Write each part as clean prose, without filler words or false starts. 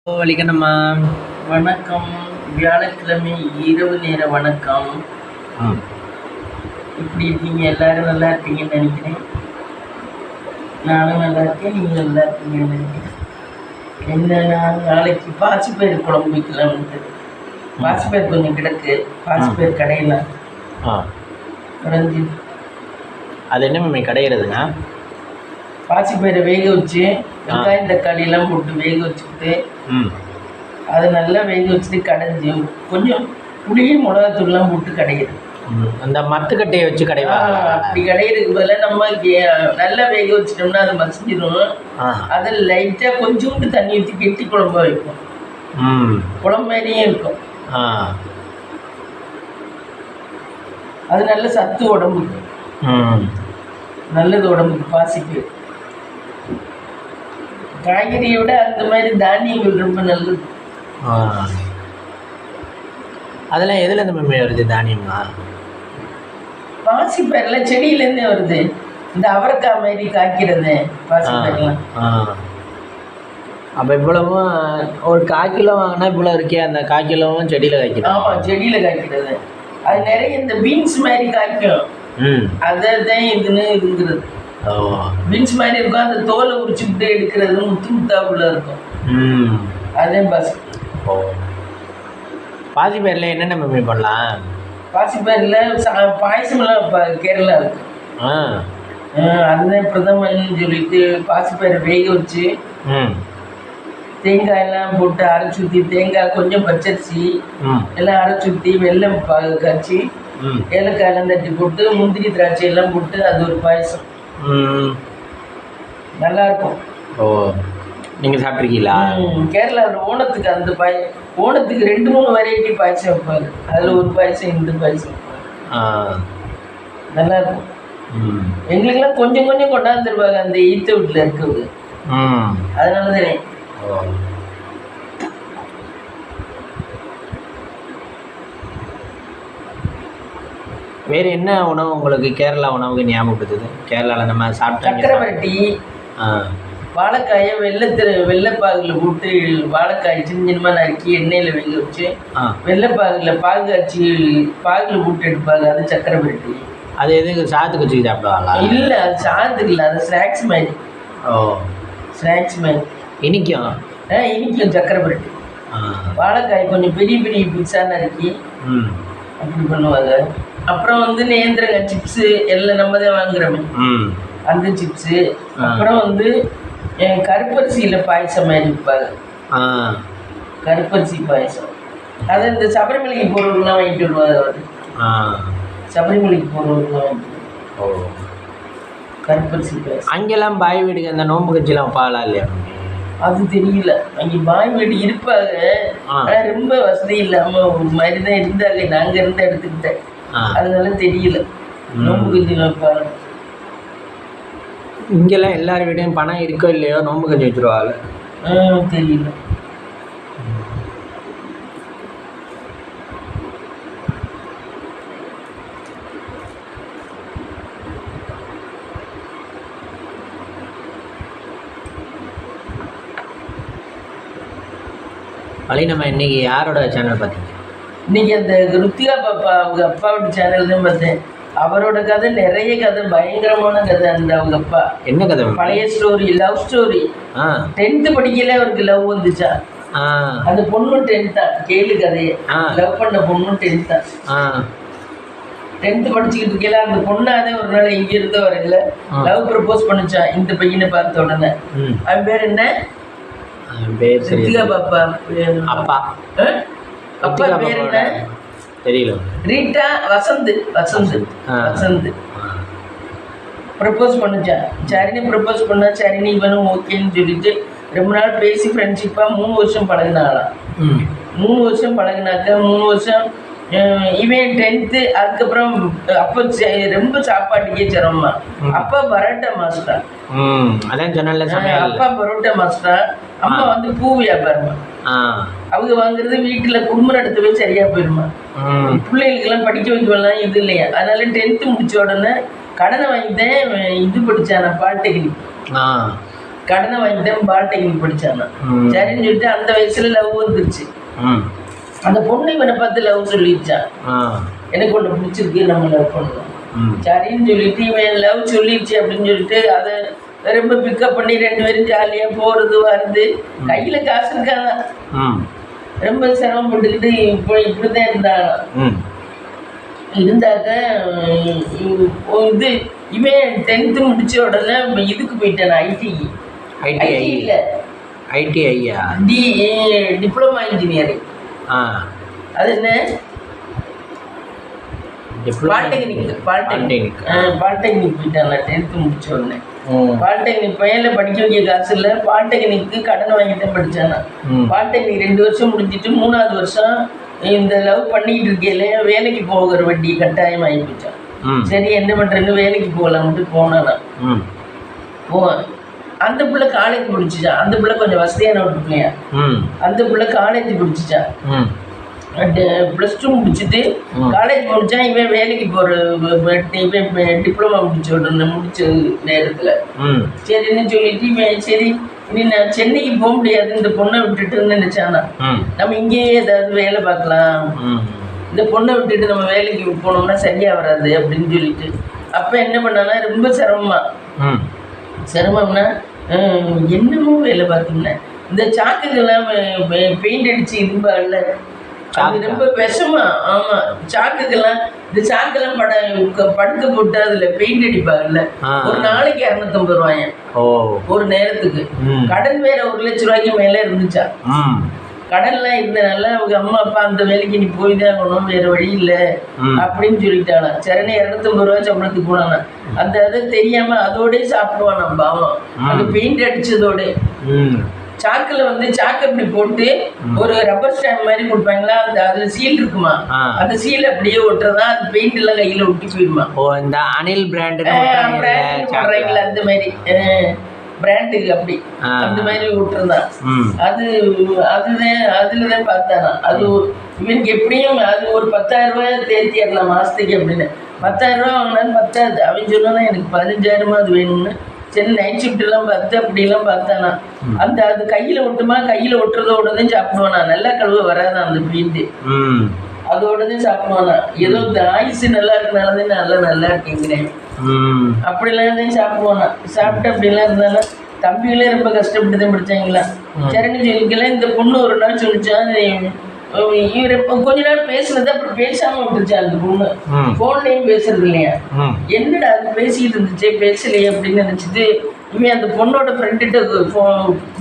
வலிக்கணும்மா. வணக்கம். வியாழக்கிழமை இரவு நேர வணக்கம். ம். எப்படி இருக்கீங்க? எல்லாரும் நல்லா இருக்கீங்கன்னு நினைக்கிறேன். நானும் நல்லா இருக்கேன், நீங்கள் நல்லா இருக்கீங்கன்னு நினைக்கிறேன். என்ன, நான் நாளைக்கு பாசிப்பயிறு குழம்பு வைக்கலாம்ட்டு. பாசிப்பயிறு கொஞ்சம் கிடக்கு, பாசிப்பயிறு கடையலாம் ஆ குறைஞ்சி. அது என்ன மம்மி கடையிறதுங்க? பாசிப்பயிரை வேக வச்சு வெங்காயம் தக்காளியெல்லாம் போட்டு வேக வச்சுக்கிட்டு ம். அதை நல்லா வேக வச்சுட்டு கடைஞ்சி கொஞ்சம் புளியும் மிளகாத்தூள்லாம் போட்டு கடையிறது. அந்த மத்துக்கட்டையை வச்சு கடைவாங்க. அப்படி கடையிறதுக்கு பதிலாக நம்ம நல்லா வேக வச்சிட்டோம்னா அதை மசிஞ்சிடும். அதில் லைட்டாக கொஞ்சோண்டு தண்ணி ஊற்றி கெட்டி குழம்பா வைப்போம். குழம்பு மாதிரியே இருக்கும். அது நல்ல சத்து உடம்புக்கு, நல்லது உடம்புக்கு. பாசிக்கு காய்கறியை விட அந்த மாதிரி தானியங்கள் ரொம்ப நல்லது. அதெல்லாம் எதுல இருந்து மம்மி வருது தானியமா? பாசிப்பயிரெல்லாம் செடியிலேருந்தே வருது. இந்த அவரைக்காய் மாதிரி காய்க்கிறது பாசிப்பயிரெல்லாம். அப்போ இவ்வளவும் ஒரு 1/4 கிலோ வாங்கினா இவ்வளோ இருக்கே, அந்த 1/4 கிலோவும் செடியில் காய்க்கிறது? ஆமாம், செடியில் காய்க்கிறது. அது நிறைய இந்த பீன்ஸ் மாதிரி காய்க்கும். அதை தான் இதுங்கிறது. பீன்ஸ் மாதிரி இருக்கும். அந்த தோலை உரிச்சுக்கிட்டு எடுக்கிறது முத்து முத்தாப்புல இருக்கும். அதே பாசிப்பயிரில் என்னென்ன மம்மி பண்ணலாம்? பாசிப்பயிரில் பாயசமெல்லாம் இப்போ கேரளா இருக்கு. அதுதான் பிரதமன்னு சொல்லிட்டு பாசிப்பயிரை வேக வச்சு தேங்காயெல்லாம் போட்டு அரைச்சி ஊற்றி, தேங்காய் கொஞ்சம் பச்சரிசி எல்லாம் அரைச்சி ஊற்றி, வெல்லம் காய்ச்சி ஏலக்காயெல்லாம் தட்டி போட்டு முந்திரி திராட்சை எல்லாம் போட்டு அது ஒரு பாயசம் நல்லாயிருக்கும். நீங்கள் சாப்பிட்ருக்கீங்களா? கேரளாவில் ஓணத்துக்கு அந்த ஓணத்துக்கு 2-3 வெரைட்டி பாயசம் வைப்பாங்க. அதில் ஒரு பாயசம் இந்த பாயசம் வைப்பாங்க. நல்லாயிருக்கும். எங்களுக்கெல்லாம் கொஞ்சம் கொஞ்சம் கொண்டாந்துருவாங்க அந்த ஈத்த வீட்டில் இருக்கிறது. அதனால தானே. வேறு என்ன உணவு உங்களுக்கு கேரளா உணவுக்கு ஞாபகப்படுத்துது? கேரளாவில் நம்ம சாப்பிட்டா சக்கரவரட்டி, வாழைக்காயை வெள்ளைப்பாகில் போட்டு வாழைக்காய் சின்ன சின்னமாக நறுக்கி எண்ணெயில் வேக வச்சு வெள்ளைப்பாகில் பாகு காய்ச்சி பாகில் போட்டு எடுப்பாங்க. அது சக்கரவரட்டி. அது எதுக்கு சாதத்துக்கு வச்சு சாப்பிடுவாங்களா? இல்லை, அது சாதத்துக்கு இல்லை, அது ஸ்நாக்ஸ் மாதிரி. ஸ்நாக்ஸ் மாதிரி இனிக்கும். இனிக்கும் சக்கரவரட்டி. வாழைக்காய் கொஞ்சம் பெரிய பெரிய பீஸாக நறுக்கி அப்படி பண்ணுவாங்க. அப்புறம் நேந்திரங்க சிப்ஸு எல்லாம் நம்ம தான் வாங்குறோமே அந்த சிப்ஸு. அப்புறம் கருப்பரிசியில் பாயசம் மாதிரி வைப்பாங்க. கருப்பரிசி பாயசம் அதை இந்த சபரிமலைக்கு போகிறவங்களாம் வாங்கிட்டு வருவாங்க. சபரிமலைக்கு போகிறவங்களாம் வாங்கிட்டு கருப்பரிசி பாயசம். அங்கெல்லாம் பாய் வீடுக்கு அந்த நோம்பு கட்சியெல்லாம் பாலாம் இல்லையா? அது தெரியல. அங்கே பாய் வீடு இருப்பாங்க, ஆனால் ரொம்ப வசதி இல்லாமல் ஒரு மாதிரி தான் இருந்தாங்க. நாங்கள் இருந்த எடுத்துக்கிட்டேன், அதனால தெரியல. நோம்பு கஞ்சி வைப்பாங்க. இங்கெல்லாம் எல்லார் வீட்டையும் பணம் இருக்கோ இல்லையோ நோம்பு கஞ்சி வச்சுருவாங்க. தெரியல. வழி நம்ம இன்னைக்கு யாரோட சேனல் பார்த்தீங்க? இன்னைக்கு அந்த ருத்திகா பாப்பா அவங்க அப்பாவோட சேனல் தான் பார்த்தேன். அவரோட கதை நிறைய கதை, பயங்கரமான கதை. அந்த அவங்க அப்பா என்ன கதை? பழைய ஸ்டோரி, லவ் ஸ்டோரி. 10th படிக்கல அவருக்கு லவ் வந்துச்சா. அந்த பொண்ணு 10th கேளு கதையை. லவ் பண்ண பொண்ணு 10th 10th படிச்சுக்கிட்டு இருக்கல. அந்த பொண்ணாதே ஒரு நாள் இங்க இருந்த வரையில லவ் ப்ரப்போஸ் பண்ணிச்சான் இந்த பையனை பார்த்த உடனே. அவன் பேர் என்ன? ருத்திகா பாப்பா அப்பா. அப்பா பேர் என்ன தெரியல. ரீட்டா வசந்த் ப்ரப்போஸ் பண்ணிச்சான். சரினி ப்ரப்போஸ் பண்ணா. சரினி இவனும் ஓகேன்னு சொல்லிட்டு ரொம்ப நாள் பேசி ஃப்ரெண்ட்ஷிப்பாக 3 வருஷம் பழகினாலாம். 3 வருஷம் பழகினாக்க 3 வருஷம் இவன் 10th. அதுக்கப்புறம் அப்போ ரொம்ப சாப்பாட்டுக்கே சிரமமா. அப்பா பரோட்டா மாஸ்டர். அதான் சொன்னல. அப்பா பரோட்டா மாஸ்டர், அம்மா பூ வியாபாரமா. அவங்க வாங்குறது வீட்டில் குடும்பம் நடத்தவே சரியா போயிருமா. பிள்ளைகளுக்கெல்லாம் படிக்க வைக்கலாம் இது இல்லையா. அதனால 10th முடிச்ச உடனே கடனை வாங்கிட்டேன். இது படித்தான், பாலிடெக்னிக். கடனை வாங்கிட்டேன் பாலிடெக்னிக் படிச்சானா. சரின்னு சொல்லிட்டு அந்த வயசுல லவ் வந்துருச்சு. அந்த பொண்ணு இவனை பார்த்து லவ் சொல்லிடுச்சான், எனக்கு ஒன்று பிடிச்சிருக்கு நம்ம லவ் பண்ணுவோம். சரின்னு சொல்லிட்டு இவன் லவ் சொல்லிடுச்சு அப்படின்னு சொல்லிட்டு அதை ரொம்ப பிக்கப் பண்ணி 2 பேரும் ஜாலியாக போகிறது வருது. கையில் காசு இருக்காதான், ரொம்ப சிரமப்பட்டுக்கிட்டு இப்படிதான் இருந்தாங்க. இது இவன் 10th முடிச்ச உடனே இதுக்கு போயிட்டான், டிப்ளமா இன்ஜினியரிங். அது என்ன பாலிடெக்னிக் போயிட்டான் 10th முடிச்ச உடனே. பாலிடெக்னிக் பையன்ல படிக்க வைக்க காசு இல்லை, பாலிடெக்னிக்கு கடன் வாங்கிட்டு படிச்சானா. பாலிடெக்னிக் 2 வருஷம் முடிஞ்சிட்டு 3ஆவது வருஷம் இந்த லவ் பண்ணிக்கிட்டு இருக்கையில வேலைக்கு போகிற வண்டி கட்டாயம் ஆகி போச்சான். சரி என்ன பண்றேன்னு வேலைக்கு போகலாம்ட்டு போனானா. அந்த பிள்ளை காலேஜ் முடிச்சுச்சான். அந்த பிள்ளை கொஞ்சம் வசதியான ஒரு பிள்ளையா. அந்த பிள்ளை காலேஜ் முடிச்சுச்சான். +2 முடிச்சுட்டு காலேஜ் முடிச்சா இவன் வேலைக்கு இவன் டிப்ளமா முடிச்ச நேரத்துல சரின்னு சொல்லிட்டு இவன் சரி இனி நான் சென்னைக்கு போக முடியாது இந்த பொண்ணை விட்டுட்டுன்னு நினைச்சானா. நம்ம இங்கேயே ஏதாவது வேலை பார்க்கலாம், இந்த பொண்ணை விட்டுட்டு நம்ம வேலைக்கு போனோம்னா சரியா வராது அப்படின்னு சொல்லிட்டு அப்ப என்ன பண்ணானா ரொம்ப சிரமம்னா என்னமோ வேலை பார்த்தோம்னா இந்த சாக்குகள்லாம் பெயிண்ட் அடிச்சு இருப்பாங்கல்ல, அது ரொம்ப விஷமா. ஆமா, சாக்குக்கெல்லாம் இந்த சாக்கெல்லாம் படுக்க போட்டு அதுல பெயிண்ட் அடிப்பாங்கல்ல, ஒரு நாளைக்கு 250 ரூபாய் ஒரு நேரத்துக்கு. கடன் வேற 1 லட்சம் ரூபாய்க்கு மேல இருந்துச்சா. கடன்லாம் இருந்தனால அவங்க அம்மா அப்பா அந்த வேலைக்கு நீ போய் தான் ஆகணும், வேற வழி இல்லை அப்படின்னு சொல்லிட்டானா. சரணை 250 ரூபாய் சம்பளத்துக்கு போனானா. அந்த அதை தெரியாம அதோடய சாப்பிடுவானா பாவம், அந்த பெயிண்ட் அடிச்சதோட. சாக்குல சாக்கு இப்படி போட்டு ஒரு ரப்பர் ஸ்டாம்ப் மாதிரி கொடுப்பாங்களா, அந்த அதுல சீல் இருக்குமா, அந்த சீல் அப்படியே ஒட்டுறதா, அது பெயிண்ட் எல்லாம் கையில ஒட்டி போயிடுமா. இந்த அனில் பிராண்ட் அந்த மாதிரி பிராண்டுக்கு அப்படி அந்த மாதிரி விட்டுருந்தான். அதுலதான் பார்த்தானா. அது இவனுக்கு எப்படியும் அது ஒரு 10,000 ரூபாய் தேர்த்திடலாம் மாசத்துக்கு அப்படின்னு. 10,000 ரூபாய் வாங்கினாலும் பத்தாது. அவன் சொன்னா எனக்கு 15,000 அது வேணும்னு. சரி நைட் ஷிஃப்ட் எல்லாம் பார்த்து அப்படிலாம் பார்த்தானா. அது கையில ஒட்டுமா, கையில ஒட்டுறதோடதான் சாப்பிடுவானா. நல்லா கழுவ வராதான் அந்த பெயிண்ட், அதோடதான் சாப்பிடுவானா. ஏதோ ஆயுசு நல்லா இருக்கனாலதான் நல்லா இருக்கேங்கிறேன் அப்படிலாம் தான் சாப்பிடுவானா. சாப்பிட்டு அப்படிலாம் இருந்தாலும் தம்பிகளே ரொம்ப கஷ்டப்பட்டுதான் படிச்சாங்களா. சரின்னு சொல்லிக்கலாம். இந்த பொண்ணு ஒரு நாள் சொல்லிச்சா, இவர் கொஞ்ச நேரம் பேசுனது அப்புறம் பேசாம விட்டுருச்சா அந்த பொண்ணு. போன்லயும் பேசுறது இல்லையா, என்னடா அது பேசிட்டு இருந்துச்சே பேசலையே அப்படின்னு நினைச்சிட்டு இவன் அந்த பொண்ணோட ஃப்ரெண்டுகிட்ட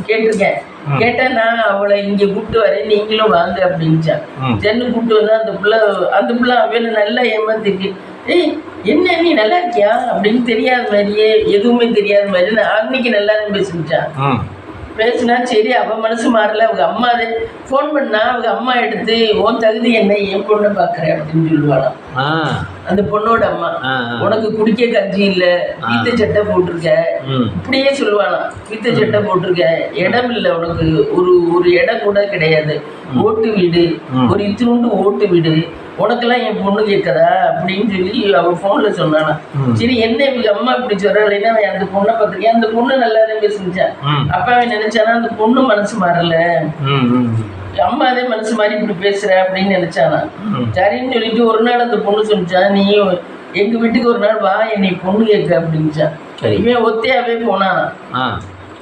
கேட்டிருக்கேன். கேட்டா நான் அவளை இங்க கூப்பிட்டு வரேன், நீங்களும் வாங்க அப்படின்னுச்சான். சென்னு கூப்பிட்டு வந்தா அந்த பிள்ளை அவனை நல்லா ஏமாத்திருக்கு. ஏய் என்ன நீ நல்லா இருக்கியா அப்படின்னு தெரியாத மாதிரியே, எதுவுமே தெரியாத மாதிரி நான் அன்னைக்கு நல்லா தான் பேசிச்சான். பேசினா சரி அவன் மனசு மாறல. அவங்க அம்மா அதை ஃபோன் பண்ணா அவங்க அம்மா எடுத்து உன் தகுதி என்ன, என் பொண்ணை பார்க்குறேன் அப்படின்னு சொல்லுவாளாம் அந்த பொண்ணோட அம்மா. உனக்கு குடிக்க கஞ்சி இல்லை, பீத்த சட்டை போட்டிருக்க, இப்படியே சொல்லுவாளாம். பீத்த சட்டை போட்டிருக்க, இடம் இல்லை உனக்கு, ஒரு இடம் கூட கிடையாது, ஓட்டு வீடு, ஒரு இத்தினூண்டு ஓட்டு வீடு, உனக்கெல்லாம் என் பொண்ணு கேட்கதா அப்படின்னு சொல்லி அவன் ஃபோன்ல சொன்னானா. சரி என்ன இவங்க அம்மா இப்படி சொல்றலைன்னா அவன் அந்த பொண்ணை பார்த்துருக்கேன், அந்த பொண்ணு நல்லா தான் பேசிச்சான். அப்ப அவன் நினைச்சானா அந்த பொண்ணு மனசு மாறல, அம்மா அதே மனசு மாதிரி இப்படி பேசுற அப்படின்னு நினைச்சானா. சரின்னு சொல்லிட்டு ஒரு நாள் அந்த பொண்ணு சொல்லிச்சா, நீ எங்க வீட்டுக்கு ஒரு நாள் வா என்னை பொண்ணு கேட்க அப்படின்னுச்சான். இவன் ஒத்தையாவே போனானா.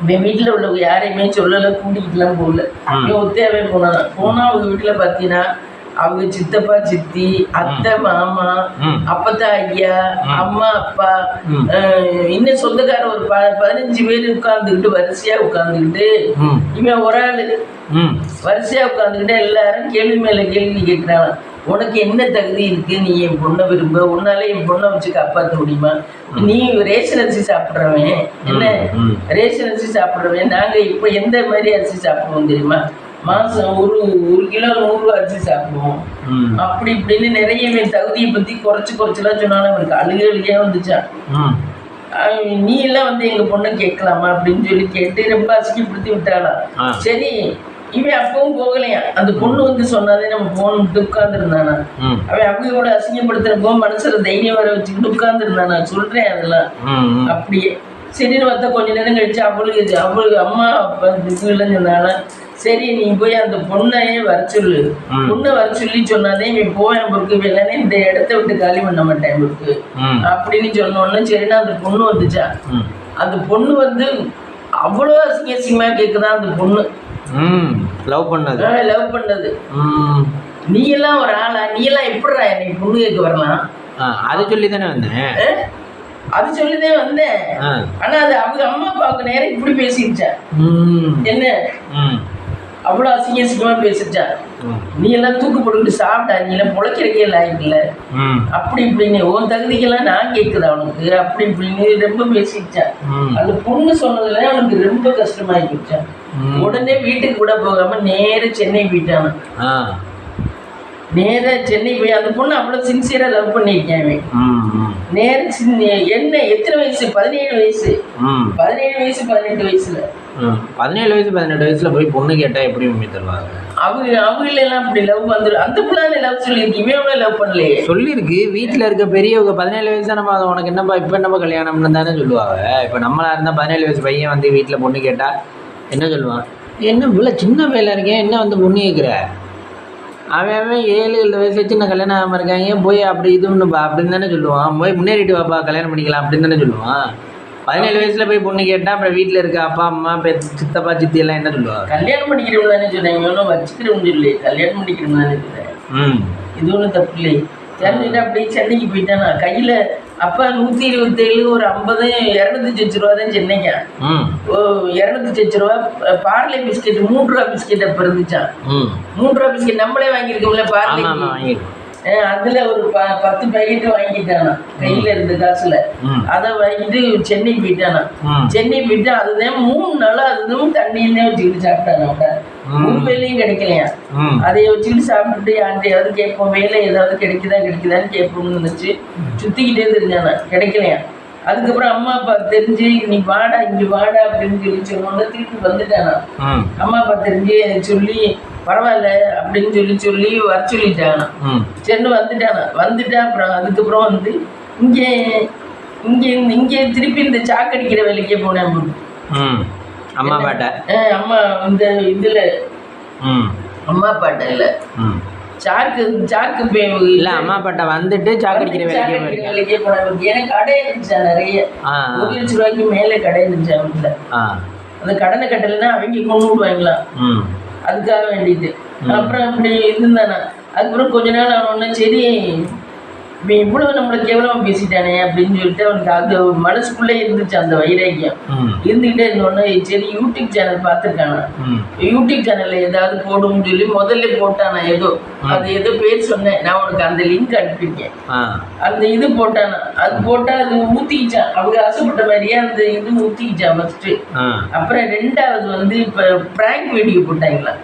இவன் வீட்டுல உள்ளவங்க யாரையுமே சொல்லல, கூட்டிகிட்டுலாம் போகல, இவன் ஒத்தையாவே போனானா. போனா அவங்க வீட்டுல பாத்தீங்கன்னா அவங்க சித்தப்பா சித்தி அத்தை மாமா அப்பத்தா ஐயா அம்மா அப்பா இன்னும் சொந்தக்கார ஒரு 15 பேர் உட்கார்ந்துக்கிட்டு வரிசையா உட்கார்ந்துக்கிட்டு இவன் ஒரு ஆளு வரிசையா உட்கார்ந்துக்கிட்டு எல்லாரும் கேள்வி மேல கேள்வி கேட்கிறாங்க. உனக்கு என்ன தகுதி இருக்கு, நீ என் பொண்ணை விரும்ப, உன்னால என் பொண்ணை வச்சு காப்பாற்ற முடியுமா, நீ ரேஷன் அரிசி சாப்பிட்றவன், என்ன ரேஷன் அரிசி சாப்பிட்றவன், நாங்க இப்ப எந்த மாதிரி அரிசி சாப்பிடுவோம் தெரியுமா, மாசம் ஒரு கிலோ 100 ரூபா அரிசி சாப்பிடுவோம் அப்படி இப்படின்னு நிறைய தகுதியை பத்தி குறைச்சலாம் சொன்னாலும் அவனுக்கு அழுகையா வந்துச்சான். நீ எல்லாம் எங்க பொண்ணை கேட்கலாமா அப்படின்னு சொல்லி கேட்டு ரொம்ப அசிங்கப்படுத்தி விட்டாளாம். சரி இவன் அப்பவும் போகலையா, அந்த பொண்ணு சொன்னாலே நம்ம போகணும்ட்டு உட்கார்ந்துருந்தானா. அவன் அவங்க அசிங்கப்படுத்துறப்போ மனசுல தைரியம் வர வச்சுக்கிட்டு உட்கார்ந்துருந்தானா. சொல்றேன் அதெல்லாம் அப்படியே சரின்னு பார்த்தா கொஞ்ச நேரம் கழிச்சு அவளுக்கு அம்மா அப்பா இதுலாம் சொன்னாலும் சரி நீ போய் அந்த பொண்ணையே வர சொல்லு, பொண்ணை வர சொல்லி சொன்னாதே இவன் போவேன் பொருக்கு இல்லைன்னா இந்த இடத்த விட்டு காலி பண்ண மாட்டேன் பொருக்கு அப்படின்னு சொன்னோன்னு சரின்னா அந்த பொண்ணு வந்துச்சா. அந்த பொண்ணு வந்து அவ்வளோ அசிங்கமா கேட்குதான் அந்த பொண்ணு. லவ் பண்ணது நீ எல்லாம் ஒரு ஆளா, நீ எல்லாம் எப்படிடா என்னை பொண்ணு கேட்க வரலாம்? அது சொல்லி தானே வந்தேன், அது சொல்லிதான் வந்தேன். ஆனா அது அவங்க அம்மா அப்பாவுக்கு நேரம் இப்படி பேசிடுச்சா என்ன, அவ்வளோ அசிங்கமா பேசிடுச்சா. நீ எல்லாம் தூக்கு போட்டுக்கிட்டு சாப்பிட்டா, நீ எல்லாம் பொழைக்கிறக்கே லாய்க்கல அப்படி இப்படின்னு உன் தகுதிக்கெல்லாம் நான் கேட்குது அவனுக்கு அப்படி இப்படின்னு ரொம்ப பேசிடுச்சா. அந்த பொண்ணு சொன்னதுல அவனுக்கு ரொம்ப கஷ்டமாயி போச்சா. உடனே வீட்டுக்கு கூட போகாம நேர சென்னை போயிட்டான். நேர சென்னை போய் அந்த பொண்ணு அவ்வளவு சின்சியரா லவ் பண்ணியிருக்கேன். நேர என்ன எத்தனை வயசு? 17 வயசு 17 வயசு 18 வயசுல 17 வயசு 18 வயசுல போய் பொண்ணு கேட்டா எப்படி உண்மை தருவாங்க? அவங்களெல்லாம் அப்படி லவ் வந்துடும். அந்த பிள்ளைல லவ் சொல்லியிருக்கு, இவன் லவ் பண்ணலையே சொல்லியிருக்கு. வீட்டில் இருக்க பெரியவங்க 17 வயசு நம்ம உனக்கு என்னப்பா இப்போ என்னப்பா கல்யாணம்னு தானே சொல்லுவாங்க. இப்போ நம்மளா இருந்தால் 17 வயசு பையன் வந்து வீட்டில் பொண்ணு கேட்டா என்ன சொல்லுவான்? என்ன இவ்வளோ சின்ன பையில இருக்கேன், என்ன வந்து பொண்ணு கேட்குற? அவன் 7 வயசு சின்ன கல்யாணம் ஆகாமல் இருக்காங்க, போய் அப்படி இதுன்னுப்பா அப்படின்னு தானே சொல்லுவான். போய் முன்னேறிட்டு வாப்பா கல்யாணம் பண்ணிக்கலாம் அப்படின்னு தானே சொல்லுவான். 17 வயசுல போய் பொண்ணு கேட்டால் அப்புறம் வீட்டில் இருக்க அப்பா அம்மா சித்தப்பா சித்தி எல்லாம் என்ன சொல்லுவாங்க? கல்யாணம் பண்ணிக்கிறோம் தானே சொன்னாங்க, ஒன்றும் வச்சுக்கிறோம் சொல்லி கல்யாணம் பண்ணிக்கிறோம் தானே சொன்னேன். இது ஒன்றும் தப்பு இல்லை. தெரிஞ்சுட்டு அப்படியே சென்னைக்கு போயிட்டானா. கையில் அப்போ 127 ஒரு 50 200 ரூபா தான் சென்னைக்கா. 200 ரூபா பார்லே பிஸ்கெட் 3 ரூபா பிஸ்கெட் அப்போ இருந்துச்சான். 3 ரூபா பிஸ்கெட் நம்மளே வாங்கியிருக்கோம்ல பார்லே, அதுல ஒரு 10 பாக்கெட் வாங்கிட்டானா கையில இருந்த காசுல. அதை வாங்கிட்டு சென்னை போயிட்டானா. சென்னை போயிட்டு அதுதான் 3 நாளா அதுவும் தண்ணியிலே வச்சுக்கிட்டு சாப்பிட்டானா. ஒரு வேலையும் கிடைக்கலையா. அதை வச்சுக்கிட்டு சாப்பிட்டுட்டு யார்கிட்டையாவது கேட்போம், வேலை ஏதாவது கிடைக்குதான்னு கேட்போம்னு நினைச்சு சுத்திக்கிட்டே தெரிஞ்சானா, கிடைக்கலையா. அதுக்கப்புறம் அம்மா அப்பா தெரிஞ்சு நீ வாடா இங்க வாடா அப்படின்னு சொல்லி சொன்னோன்னு திருப்பி வந்துட்டானா. அம்மா அப்பா தெரிஞ்சு சொல்லி பரவாயில்ல அப்படின்னு சொல்லி வர சொல்லிட்டானா. சென்னு வந்துட்டா. அப்புறம் அதுக்கப்புறம் வந்து இங்கே இங்கே இங்கே திருப்பி இந்த சாக்கடிக்கிற வேலைக்கே போனேன். அம்மா பாட்ட அம்மா இந்த இதுல அம்மா பாட்ட இல்ல சாக்கு இல்ல அம்மா பாட்ட வந்துட்டு சாக்கடிக்கிற வேலைக்கே போனேன். எனக்கு கடை இருந்துச்சா நிறைய, 1 லட்சம் ரூபாய்க்கு மேலே கடை இருந்துச்சு வீட்டுல. அந்த கடனை கட்டலைன்னா அவங்க கொண்டு விடுவாங்களாம், அதுக்காக வேண்டிட்டு. அப்புறம் அப்படி இருந்தானா. அதுக்கப்புறம் கொஞ்ச நாள் ஆனோடனே சரி இவ்வளவு நம்மளை கேவலமா பேசிட்டானே அப்படின்னு சொல்லிட்டு அவனுக்கு அது மனசுக்குள்ளே இருந்துச்சு அந்த வைராக்கியம். இருந்துகிட்டே இருந்தோடனே சரி யூடியூப் சேனல் பார்த்துருக்கானா. யூடியூப் சேனல்ல ஏதாவது போடும்னு சொல்லி முதல்ல போட்டானா. அது ஏதோ பேர் சொன்னேன் நான் உனக்கு, அந்த லிங்க் அனுப்பியிருக்கேன். அந்த இது போட்டானா. அது போட்டா அது ஊத்திக்கிச்சான், அவங்க ஆசைப்பட்ட மாதிரியே அந்த இது ஊத்திக்கிச்சான் ஃபர்ஸ்ட். அப்புறம் 2வது வந்து இப்ப பிராங்க் வீடியோ போட்டாங்களா.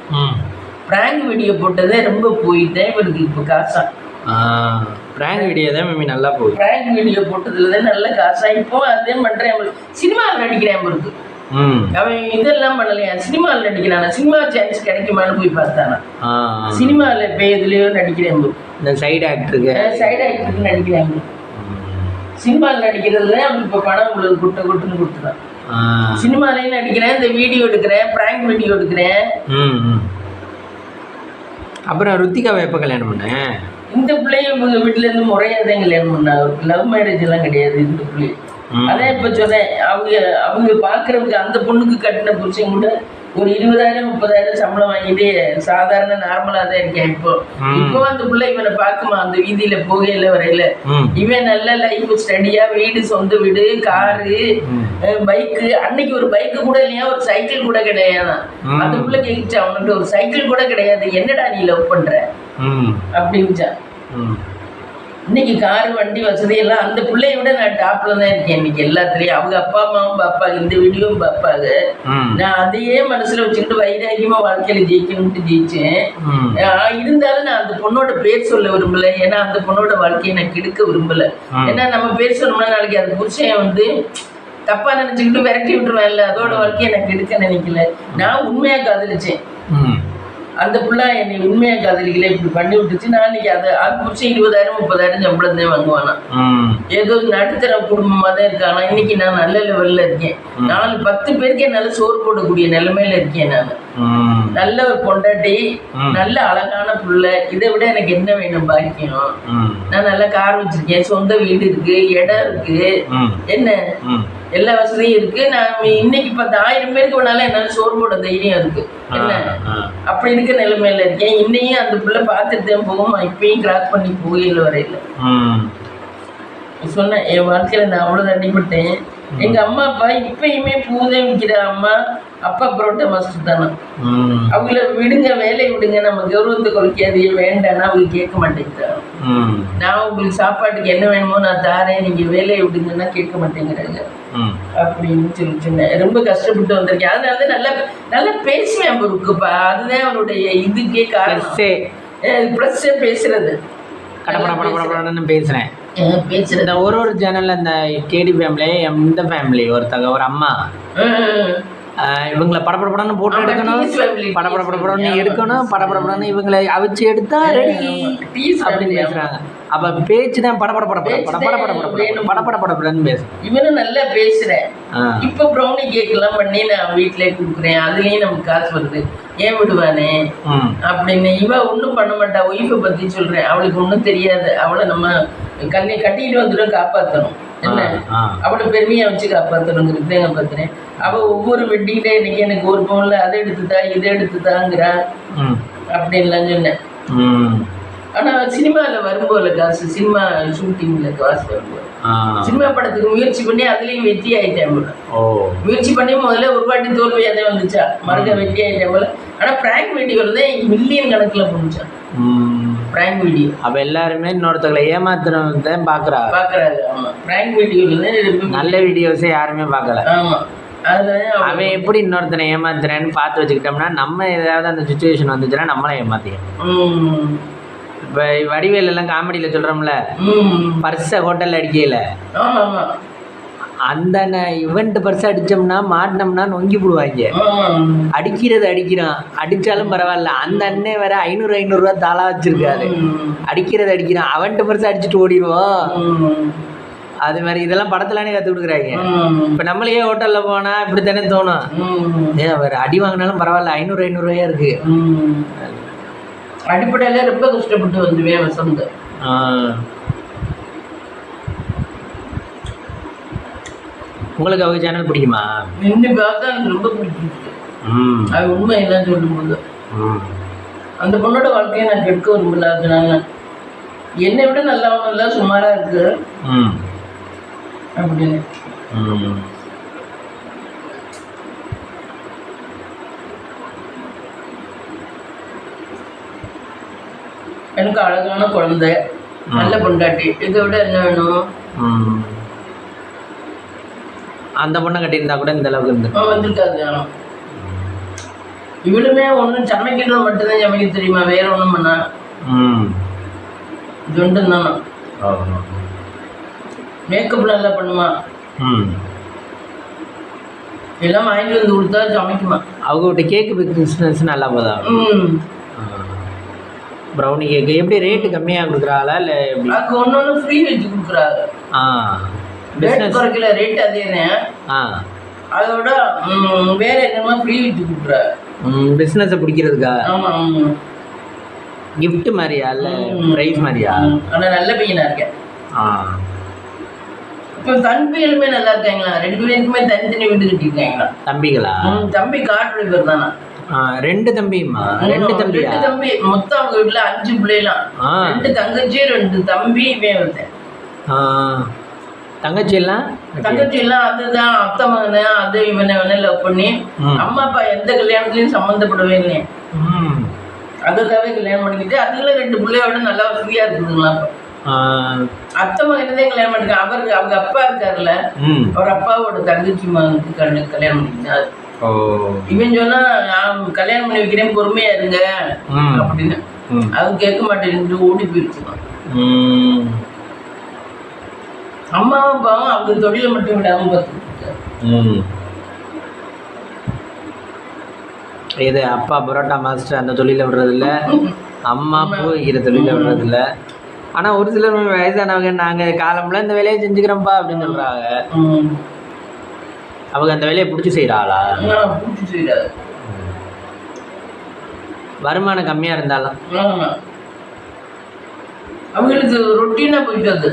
பிராங்க் வீடியோ போட்டதே ரொம்ப போயிட்டேன் இவருக்கு இப்ப காசா. பிராங்க் வீடியோ தான் மேமி நல்லா போகுது. பிராங்க் வீடியோ போட்டதுல தான் நல்ல காசா. இப்போ அதே பண்றேன். சினிமாவில் நடிக்கிறேன் இருக்கு. அவன் இதெல்லாம் பண்ணலையா, சினிமாவில் நடிக்கிறானா. சினிமா சான்ஸ் கிடைக்குமான்னு போய் பார்த்தானா. சினிமாவில் இப்போ எதுலயோ நடிக்கிறேன். இந்த சைடு ஆக்டருக்கு நடிக்கிறேன். சினிமாவில் நடிக்கிறதுல அவன் இப்போ பணம் உங்களுக்கு கொட்டுன்னு கொடுத்துட்டான். சினிமாலையும் நடிக்கிறேன், இந்த வீடியோ எடுக்கிறேன், பிராங்க் வீடியோ எடுக்கிறேன். அப்புறம் ருத்திகாவை எப்போ கல்யாணம் பண்ண? இந்த பிள்ளைய இவங்க வீட்டுல இருந்து முறையாக தான் கல்யாணம் பண்ணா. லவ் மேரேஜ் எல்லாம் கிடையாது இந்த பிள்ளை. அதான் இப்ப சொன்னேன், அவங்க பாக்குறவங்க அந்த பொண்ணுக்கு கட்டின புருஷன் கூட ஒரு 20,000 30,000 சம்பளம் வாங்கிட்டு சாதாரண நார்மலா தான் இருக்கேன். இப்போ அந்த பிள்ளை இவனை பாக்குமா அந்த வீதியில போகையில வரையில இவன் நல்ல லைஃப் ஸ்டடியா, வீடு சொந்த வீடு, காரு, பைக்கு. அன்னைக்கு ஒரு பைக்கு கூட இல்லையா, ஒரு சைக்கிள் கூட கிடையாது. அந்த பிள்ளை கேட்டுச்சு அவனுக்கு ஒரு சைக்கிள் கூட கிடையாது, என்னடா நீ லவ் பண்ற அப்படின்ச்சா. இன்னைக்கு காரு வண்டி வசதி எல்லாம் அந்த பிள்ளைய விட நான் டாப்ல தான் இருக்கேன் இன்னைக்கு எல்லாத்துலயும். அவங்க அப்பா அம்மாவும் பாப்பாங்க, இந்த வீடியோவும் பாப்பாங்க. நான் அதையே மனசுல வச்சுக்கிட்டு வைராக்கியமா வாழ்க்கையில ஜெயிக்கணும்ட்டு ஜெயிச்சேன். இருந்தாலும் நான் அந்த பொண்ணோட பேர் சொல்ல விரும்பல, ஏன்னா அந்த பொண்ணோட வாழ்க்கையை நான் கெடுக்க விரும்பல. ஏன்னா நம்ம பேர் சொன்னோம்னா நாளைக்கு அந்த புருஷன் வந்து தப்பா நினைச்சுக்கிட்டு விரட்டி விட்டுருவேன்ல, அதோட வாழ்க்கையை நான் கெடுக்க நினைக்கல. நான் உண்மையா காதலிச்சேன். அந்த புள்ள என்னை உண்மையா காதலிக்கல இப்படி பண்ணி விட்டுச்சு. நான் இன்னைக்கு அது புடிச்சு 20,000 30,000 சம்பளம் தான் வாங்குவானா. ஏதோ நடுத்தர குடும்பமா தான் இருக்கானா. இன்னைக்கு நான் நல்ல லெவல்ல இருக்கேன். 10 பேருக்கு என்னால சோறு போடக்கூடிய நிலைமையில இருக்கேன். நான் நல்ல ஒரு பொண்டாட்டி, நல்ல அழகான புள்ள, இதை விட எனக்கு என்ன வேணும் பாக்கியம். நான் நல்ல கார் வச்சிருக்கேன், சொந்த வீடு இருக்கு, இடம் இருக்கு, என்ன எல்லா வசதியும் இருக்கு. நான் இன்னைக்கு 10,000 பேருக்கு வேணாலும் என்னால சோறு போட தைரியம் இருக்கு. என்ன அப்படி இருக்க நிலைமையில இருக்கேன். இன்னையும் அந்த பிள்ளை பார்த்துட்டு போகும், இப்பயும் கிராஸ் பண்ணி போகல வரையில சொன்னேன். என் வாழ்க்கையில நான் அவ்வளவு அடிபட்டேன். எங்க அம்மா அப்பா இப்பயுமே பூதே விற்கிற அம்மா அப்பா புரோட்டா மாஸ்டர் தானே. அவங்கள விடுங்க, வேலையை விடுங்க, நம்ம கௌரவத்தை குறைக்காதே வேண்டாம்னா அவங்க கேட்க மாட்டேங்கிறாங்க. நான் உங்களுக்கு சாப்பாட்டுக்கு என்ன வேணுமோ நான் தாரேன், நீங்க வேலையை விடுங்கன்னா கேட்க மாட்டேங்கிறாங்க அப்படின்னு சொன்னேன். ரொம்ப கஷ்டப்பட்டு வந்திருக்கேன். அதனால நல்லா நல்லா பேசுவேன் இருக்குப்பா. அதுதான் அவருடைய இதுக்கே காரணம். பிளஸ் பேசுறது பேசுறேன். இந்த ஒரு சேனல்ல இந்த கேடி ஃபேமிலி, இந்த ஃபேமிலி ஒருத்தங்க ஒரு அம்மா இவங்களை படப்படப்படன்னு போட்டு எடுக்கணும், படப்படப்படப்படன்னு எடுக்கணும், படப்படப்படன்னு இவங்களை அவிச்சு எடுத்தா ரெடி அப்படின்னு பேசுறாங்க. அப்ப பேச்சு தான் படப்படப்படப்படன்னு பேசுறேன். இவனும் நல்லா பேசுறேன். இப்ப ப்ரௌனி கேக் எல்லாம் பண்ணி நான் வீட்டுல கொடுக்குறேன். அதுலயும் நமக்கு காசு வருது, ஏன் விடுவானே அப்படின்னு. இவ ஒன்றும் பண்ண மாட்டா. ஒய்ஃபை பத்தி சொல்றேன், அவளுக்கு ஒன்றும் தெரியாது. அவளை நம்ம கட்டிட்டு வந்துடும், காப்பாற்றணும். என்ன அவளை பெருமையா வச்சு காப்பாற்றணுங்கிறது காப்பாத்துறேன். அவ ஒவ்வொரு வெட்டிங் டே இன்னைக்கு எனக்கு ஒரு பவுன்ல அதை எடுத்துதா இதை எடுத்துதாங்கிறா அப்படின்லாம் சொன்னேன். ஆனா சினிமாவில் வரும்போது காசு, சினிமா ஷூட்டிங்ல காசு வரும்போது சினிமா படத்துக்கு முயற்சி பண்ணி அதுலயும் வெற்றி ஆயிட்டேன் போல. முயற்சி பண்ணி முதல்ல ஒரு வாட்டி தோல்வியாதே வந்துச்சா, மறுக்க வெற்றி ஆயிட்டேன் போல. ஆனா பிராங்க் வீடியோல தான் மில்லியன் கணக்குல போனுச்சான் பிராங்க் வீடியோ. அப்ப எல்லாருமே இன்னொருத்தங்களை ஏமாத்துறவங்க தான் பாக்குறாங்க. ஆமா, பிராங்க் வீடியோல தான் நல்ல வீடியோஸே யாருமே பார்க்கல. ஆமா, அவன் எப்படி இன்னொருத்தனை ஏமாத்துறேன்னு பார்த்து வச்சுக்கிட்டோம்னா நம்ம ஏதாவது அந்த சுச்சுவேஷன் வந்துச்சுன்னா நம்மளை ஏமாத்திக்கணும். இப்போ வடிவேல் எல்லாம் காமெடியில் சொல்கிறோம்ல, பர்ஸை ஹோட்டலில் அடிக்கல, அந்த இவெண்ட் பர்ஸை அடித்தோம்னா மாட்டினோம்னா நொங்கி போடுவாங்க. அடிக்கிறான், அடித்தாலும் பரவாயில்ல. அந்த அண்ணே வேற 500 தாளா வச்சிருக்காரு, அடிக்கிறான், அவன்ட்டு பர்ஸை அடிச்சுட்டு ஓடிடுவோம். அது மாதிரி இதெல்லாம் படத்துலானே கற்றுக் கொடுக்குறாங்க. இப்போ நம்மளையே ஹோட்டலில் போனால் இப்படி தானே தோணும், ஏன் வேறு அடி வாங்கினாலும் பரவாயில்ல, 500 இருக்கு. அடிப்படையில் ரொம்ப கஷ்டப்பட்டு வந்துவேன் வசந்த. உங்களுக்கு அவங்க சேனல் பிடிக்குமா? நின்று பார்த்தா எனக்கு ரொம்ப பிடிச்சிருக்கு. அது உண்மை என்னன்னு சொல்லும்போது அந்த பொண்ணோட வாழ்க்கையை நான் கெடுக்க விரும்பல. அதனால என்னை விட நல்லவனும் இல்லை, சுமாரா இருக்கு அப்படின்னு. எனக்கு அழகான குழந்தை, நல்ல பொண்டாட்டி, இதை விட என்ன வேணும்? அந்த பொண்ணை கட்டியிருந்தா கூட இந்த அளவுக்கு வந்துருக்காது. இவளுமே ஒன்றும் சமைக்கிறது மட்டும்தான் சமைக்க தெரியுமா, வேற ஒன்றும் பண்ணா ஜொண்டும் தானா. மேக்கப் நல்லா பண்ணுமா, எல்லாம் வாங்கிட்டு வந்து கொடுத்தா சமைக்குமா. அவங்ககிட்ட கேக்கு பிஸ்னஸ் நல்லா போதா? ப்ரௌனி கேக்கு எப்படி ரேட்டு கம்மியாக கொடுக்குறாளா இல்லை எப்படி? அதுக்கு ஒன்று ஃப்ரீ வச்சு கொடுக்குறாங்க. பிஸ்னஸ் குறைக்கல, ரேட் அதேனே. அதோட வேற என்னமா ஃப்ரீ வச்சு கொடுக்குறாங்க. பிஸ்னஸை பிடிக்கிறதுக்கா? ஆமாம். கிஃப்ட் மாதிரியா இல்லை ப்ரைஸ் மாதிரியா? ஆனால் நல்ல பையனா இருக்கேன். இப்போ தம்பிகளுமே நல்லா இருக்காங்களா? 2 பேருக்குமே தனித்தனி வீடு கட்டிருக்காங்களா? தம்பிகளா? தம்பி காட்டு பேர் தானா? 2 தம்பிமா? 2 தம்பி. மொத்தம் அவங்க வீட்டுல 5 பிள்ளைலாம். 2 தங்கச்சி 2 தம்பி. இவன் ஒருத்தன். தங்கச்சி எல்லாம் அதுதான் அத்தை மகனை, அது இவனை லவ் பண்ணி அம்மா அப்பா எந்த கல்யாணத்துலயும் சம்மந்தப்படவே இல்லையே. அதுக்காகவே கல்யாணம் பண்ணிக்கிட்டு அதுல 2 பிள்ளையோட நல்லா ஃப்ரீயா இருக்குதுங்களா. அத்தை மகனதான் கல்யாணம் பண்ணிருக்காங்க. அவங்க அப்பா இருக்காருல்ல, அவர் அப்பாவோட தங்கச்சி மகனுக்கு கல்யாணம் பண்ணிக்கிட்டாரு. இவன் சொன்னா நான் கல்யாணம் பண்ணி வைக்கிறேன், பொறுமையா இருங்க அப்படின்னு. அது கேட்க மாட்டேன்னு ஓடி போயிடுச்சுதான். அம்மாவும் பாவம் அவங்க தொழிலை மட்டும் விடாம பார்த்துட்டு. இது அப்பா பரோட்டா மாஸ்டர் அந்த தொழில விடுறதில்ல, அம்மா பூ வைக்கிற தொழில விடுறதில்ல. ஆனால் ஒரு சிலர் வயசானவங்க நாங்கள் காலம்ல இந்த வேலையை செஞ்சுக்கிறோம்ப்பா அப்படின்னு சொல்கிறாங்க. அவங்க அந்த வேலையை பிடிச்சி செய்கிறாளா? பிடிச்சி செய்கிறாரு. வருமானம் கம்மியாக இருந்தாலும் அவங்களுக்கு ரொட்டீனாக போயிட்டு அது.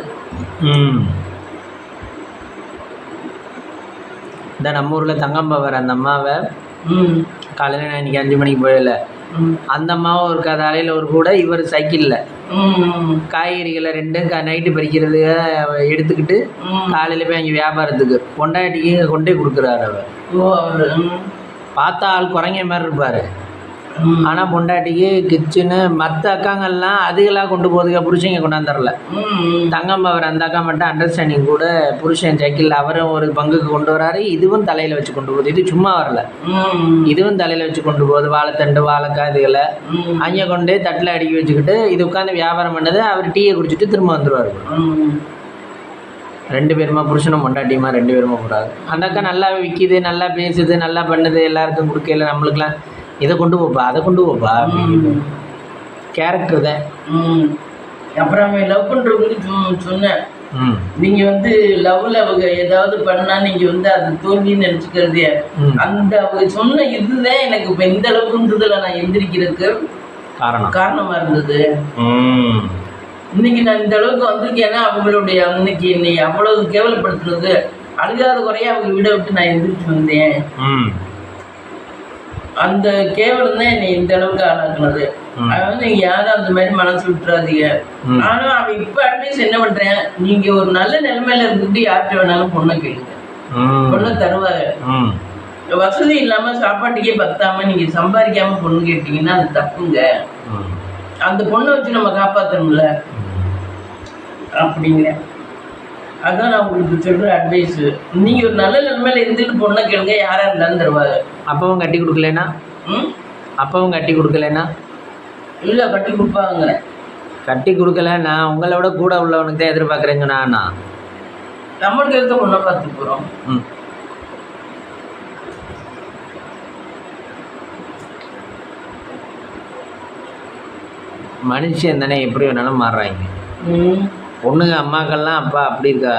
இந்த நம்ம ஊரில் தங்கம்பா வர அந்த அம்மாவை காலையில் நான் இன்னைக்கு 5 மணிக்கு போயிடல, அந்த அம்மாவும் ஒரு காலையில் ஒரு கூட இவர் சைக்கிளில் காய்கறிகளை 2 நைட்டு பறிக்கிறது எடுத்துக்கிட்டு காலையில் போய் அங்கே வியாபாரத்துக்கு பொண்டாட்டிக்கு கொண்டே கொடுக்குறாரு. அவர் பார்த்தா ஆள் குறைங்க மாதிரி இருப்பார். ஆனால் பொண்டாட்டிக்கு கிச்சனு மற்ற அக்காங்கள்லாம் அதுகளாக கொண்டு போகிறதுக்கு புருஷங்க கொண்டாந்துடல. தங்கம் அவர் அந்த அக்கா மட்டும் அண்டர்ஸ்டாண்டிங் கூட புருஷன் சைக்கிளில் அவரும் ஒரு பங்குக்கு கொண்டு வராரு, இதுவும் தலையில் வச்சு கொண்டு போகுது. இது சும்மா வரல, இதுவும் தலையில் வச்சு கொண்டு போகுது. வாழைத்தண்டு வாழைக்காய் இதுகளை அங்கே கொண்டு தட்டில் அடுக்கி வச்சுக்கிட்டு இது உட்காந்து வியாபாரம் பண்ணது. அவர் டீயை குடிச்சிட்டு திரும்ப வந்துடுவார். 2 பேருமா புருஷனும் பொண்டாட்டியுமா 2 பேருமா போகிறாரு. அந்த அக்கா நல்லா விற்கிது, நல்லா பேசுது, நல்லா பண்ணுது, எல்லாருக்கும் கொடுக்கல. நம்மளுக்கெல்லாம் இதை கொண்டு போப்பா அதை கொண்டு போப்பா கேரக்டர் தான். அப்புறம் அவன் லவ் பண்ணுறவங்களுக்கு சொன்னேன், நீங்கள் வந்து லவ்வில் அவங்க ஏதாவது பண்ணால் நீங்கள் வந்து அது தோல்வின்னு நினச்சிக்கிறதே. அந்த அவங்க சொன்ன இதுதான் எனக்கு இப்போ இந்த அளவுக்குன்றதில் நான் எந்திரிக்கிறதுக்கு காரணமாக இருந்தது. இன்னைக்கு நான் இந்த அளவுக்கு வந்திருக்கேன்னா அவங்களுடைய அன்னைக்கு என்னை அவ்வளவு கேவலப்படுத்துனது அழுகாத குறைய அவங்க வீடை விட்டு நான் எந்திரிச்சு வந்தேன். அந்த கேவலம் தான் என்னை இந்த அளவுக்கு ஆளாக்குனது. அதாவது நீங்க யாரும் அந்த மாதிரி மனசு விட்டுறாதீங்க. ஆனா அவன் இப்ப அட்வைஸ் என்ன பண்றேன், நீங்க ஒரு நல்ல நிலைமையில இருந்துட்டு யார்கிட்ட வேணாலும் பொண்ணை கேளுங்க, பொண்ணை தருவாங்க. வசதி இல்லாம சாப்பாட்டுக்கே பத்தாம நீங்க சம்பாதிக்காம பொண்ணு கேட்டீங்கன்னா அது தப்புங்க. அந்த பொண்ணை வச்சு நம்ம காப்பாற்றணும்ல அப்படிங்கிற. அதான் நான் உங்களுக்கு சொல்கிற அட்வைஸு. நீங்கள் ஒரு நல்ல நிலைமையில இருந்துட்டு பொண்ணை கேளுங்க, யாராக இருந்தாலும் தருவாங்க. அப்பவும் கட்டி கொடுக்கலன்னா அப்பவும் கட்டி கொடுக்கலன்னா இல்லை கட்டி கொடுப்பாங்க. கட்டி கொடுக்கல, நான் உங்களை விட கூட உள்ளவனுக்கு தான் எதிர்பார்க்குறேங்க. நான் நம்மளுக்கு இருக்க பொண்ணை பார்த்து போகிறோம். மனுஷன் தானே எப்படி வேணாலும் மாறுறாங்க. பொண்ணுங்க அம்மாக்கள்லாம் அப்பா அப்படி இருக்கா?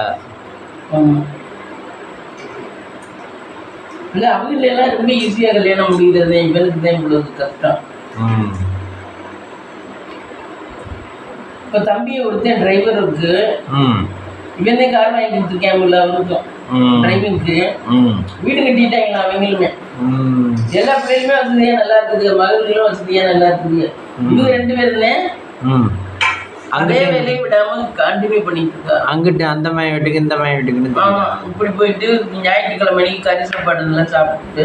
இல்லை அவங்களெல்லாம் ரொம்ப ஈஸியாக கல்யாணம் முடிகிறது, இவனுக்கு தான் இவ்வளவு கஷ்டம். இப்போ தம்பியை ஒருத்தன் டிரைவர் இருக்கு, இவன் தான் கார் வாங்கி கொடுத்துருக்கேன் அவருக்கும் டிரைவிங்க்கு. வீடு கட்டிட்டாங்களா அவங்களுமே. எல்லா பிள்ளைகளுமே வசதியாக நல்லா இருக்குது, மகள்களும் வசதியாக நல்லா இருக்குது. இவங்க 2 பேருமே அதே வேலையை விடாம கண்டினியூ பண்ணிட்டு இருக்கா. அங்கிட்டு அந்த மாதிரி வீட்டுக்கு இந்த மாதிரி வீட்டுக்கு இப்படி போயிட்டு ஞாயிற்றுக்கிழமை கறி சாப்பாடு எல்லாம் சாப்பிட்டுட்டு.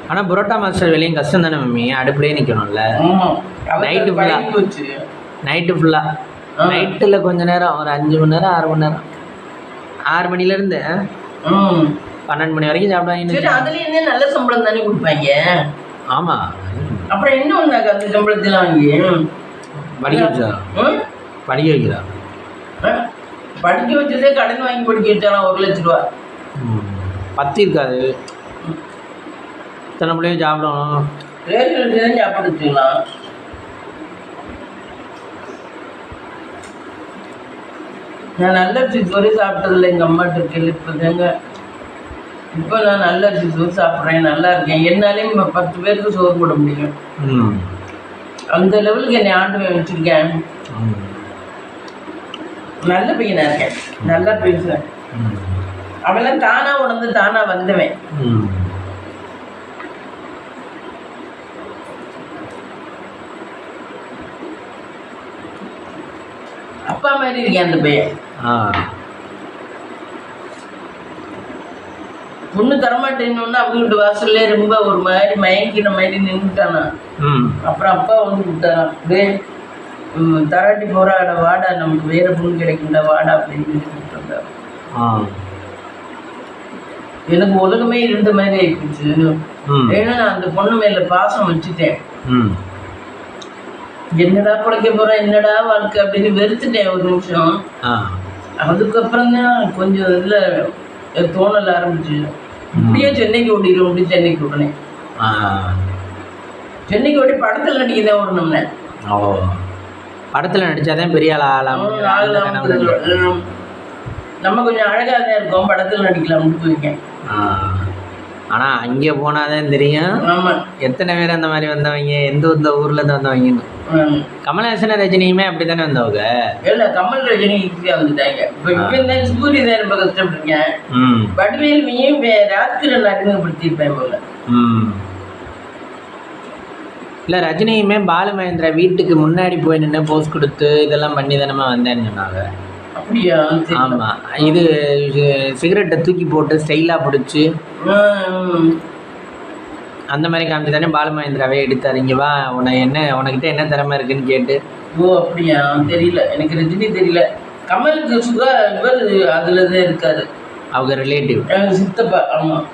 ஆனால் புரோட்டா மாஸ்டர் வேலையும் கஷ்டம் தானே மம்மி, அடுப்புலேயே நிற்கணும்ல. நைட்டு ஃபுல்லாக நைட்டில் கொஞ்ச நேரம் ஒரு 5 மணி நேரம் 6 மணி நேரம் 6 மணிலேருந்து 12 மணி வரைக்கும் சாப்பிடுவாங்க. அதுலேயே என்ன நல்ல சம்பளம் தானே கொடுப்பாங்க. ஆமாம், அப்புறம் என்ன ஒன்றாக்க அந்த சம்பளத்தில் வாங்கி படிக்க வச்சா படிக்க வைக்கிறா. படிக்க வச்சதே கடன் வாங்கி படிக்க வச்சாலாம் 1 லட்ச ரூபா. 10 இருக்காது, இத்தனை பிள்ளையும் சாப்பிடணும். ரேஷன் வச்சு தான் சாப்பாடு வச்சுக்கலாம். நான் நல்ல சோறு சாப்பிட்டதில்லை எங்கள் அம்மாட்ட இருக்கல. இப்போ நான் நல்ல சோறு சாப்பிட்றேன், நல்லா இருக்கேன். என்னாலையும் 10 பேருக்கு சோறு போட முடியும். அந்த லெவலுக்கு என்னை ஆண்டு வச்சுருக்கேன். நல்ல பையனாக இருக்கேன், நல்லா பேசுவேன். அவெல்லாம் தானாக உணர்ந்து தானாக வந்தவன். அப்பா மாதிரி இருக்கேன் அந்த பையன். பொண்ணு தரமாட்டேன்னு அவங்க வீட்டு வாசல்ல ரொம்ப ஒரு மாதிரி மயங்கின மாதிரி நின்றுட்டானா. அப்புறம் அப்பா வந்து விட்டாரான், தராட்டி போறாட வாடா, நமக்கு வேற பொண்ணு கிடைக்கும்டா வாடா அப்படின்னு கூப்பிட்டு. எனக்கு உலகமே இருந்த மாதிரி ஆயிடுச்சு. ஏன்னா நான் அந்த பொண்ணு மேல பாசம் வச்சுட்டேன். என்னடா பிழைக்க போறேன், என்னடா வாழ்க்கை அப்படின்னு வெறுத்துட்டேன் ஒரு நிமிஷம். அதுக்கப்புறம் தான் கொஞ்சம் இதில் தோணல ஆரம்பிச்சு இப்படியே சென்னைக்கு ஓடிடும். அப்படி சென்னைக்கு உடனே சென்னைக்கு ஓடி படத்தில் நடிக்க தான் ஓடணும்னே. ஓ, படத்தில் நடித்தாதான் பெரிய ஆள் ஆகலாம். நம்ம கொஞ்சம் அழகாக தான் இருக்கோம், படத்தில் நடிக்கலாம்னு போயிருக்கேன். ஆனால் அங்கே போனால் தான் தெரியும் எத்தனை பேர் அந்த மாதிரி வந்தவங்க, எந்த ஊர்லேருந்து வந்தவங்கன்னு. கமல்ஹாசன் ரஜினியுமே அப்படி தானே வந்தவங்க? இல்லை, கமல் ரஜினி ஈஸியாக வந்துட்டாங்க. இப்போ இந்த சூரிய தான் ரொம்ப கஷ்டப்பட்டிருக்கேன். வடிவேல்மையும் ராஜ்கிரண் அறிமுகப்படுத்தியிருப்பேன் போல. இல்லை, ரஜினியுமே பாலுமகேந்திரா வீட்டுக்கு முன்னாடி போய் நின்று போஸ்ட் கொடுத்து இதெல்லாம் பண்ணி தானே வந்தேன்னு சொன்னாங்க. அப்படியா? ஆமாம், இது சிகரெட்டை தூக்கி போட்டு ஸ்டைலாக பிடிச்சி அந்த மாதிரி காமிச்சு தானே பாலுமகேந்திராவே எடுத்தார். இங்கே வா, உனக்கிட்ட என்ன திறமை இருக்குன்னு கேட்டு. ஓ அப்படியா? தெரியல எனக்கு, ரஜினி தெரியல. கமலுக்கு இவர் அதில் தான் இருக்காரு, அவங்க ரிலேட்டிவ் சித்தப்பா. ஆமாம்,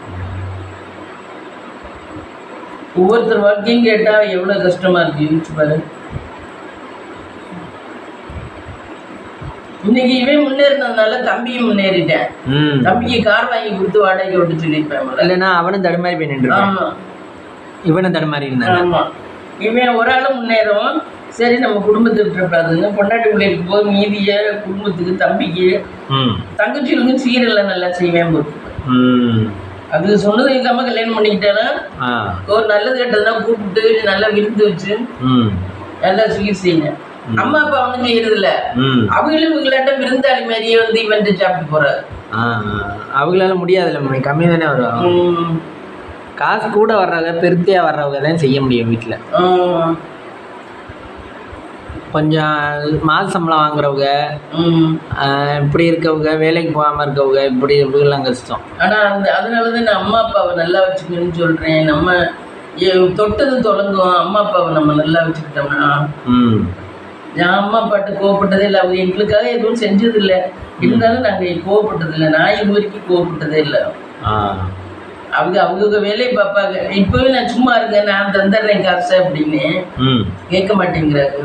ஒவ்வொருத்தர் வாழ்க்கையும் கேட்டால் எவ்வளோ கஷ்டமாக இருக்கு யோசிச்சு பாரு. இன்னைக்கு இவன் முன்னேறினதுனால தம்பியும் முன்னேறிட்டேன். தம்பிக்கு கார் வாங்கி கொடுத்து வாடகை விட்டு சொல்லியிருப்பேன். இல்லைன்னா அவனும் தடுமாறி போய் நின்று. ஆமாம், இவனும் தடுமாறி இருந்தான். ஆமாம், இவன் ஒரு ஆளும் முன்னேறும். சரி, நம்ம குடும்பத்தை விட்டுறக்கூடாதுன்னு பொண்டாட்டி பிள்ளைக்கு போது மீதிய குடும்பத்துக்கு, தம்பிக்கு, தங்கச்சிகளுக்கும் சீரெல்லாம் நல்லா செய்வேன் போட்டு. அது சொன்னது கேட்காம கல்யாணம் பண்ணிக்கிட்டேன்னா ஒரு நல்லது கெட்டதுன்னா கூப்பிட்டு நல்லா விருந்து வச்சு நல்லா சிகிச்சைங்க. அம்மா அப்பா ஒன்றும் செய்யறது இல்லை, அவங்களும் இவங்களாட்ட விருந்தாளி மாதிரியே வந்து இவன் சாப்பிட்டு போறாரு. அவங்களால முடியாதுல்ல, கம்மி தானே வருவாங்க. காசு கூட வர்றவங்க, பெருத்தியா வர்றவங்க தான் செய்ய முடியும் வீட்டில். கொஞ்சம் மாத சம்பளம் வாங்குறவங்க, இப்படி இருக்கவங்க, வேலைக்கு போகாமல் இருக்கவங்க, இப்படிலாம் கஷ்டம். ஆனால் அதனால தான் நான் அம்மா அப்பாவை நல்லா வச்சுக்கணும்னு சொல்கிறேன். நம்ம தொட்டது தொடங்கும். அம்மா அப்பாவை நம்ம நல்லா வச்சுக்கிட்டோம்னா, நான் அம்மா அப்பாட்ட கோவப்பட்டதே இல்லை. அவங்க எங்களுக்காக எதுவும் செஞ்சதில்லை, இருந்தாலும் நாங்கள் கோவப்பட்டதில்லை. நான் இது வரைக்கும் கோவப்பட்டதே இல்லை. அவங்க வேலையை பார்ப்பாங்க. இப்பவே நான் சும்மா இருக்கேன், நான் தந்துடுறேன் காசு அப்படின்னு கேட்க மாட்டேங்கிறாங்க.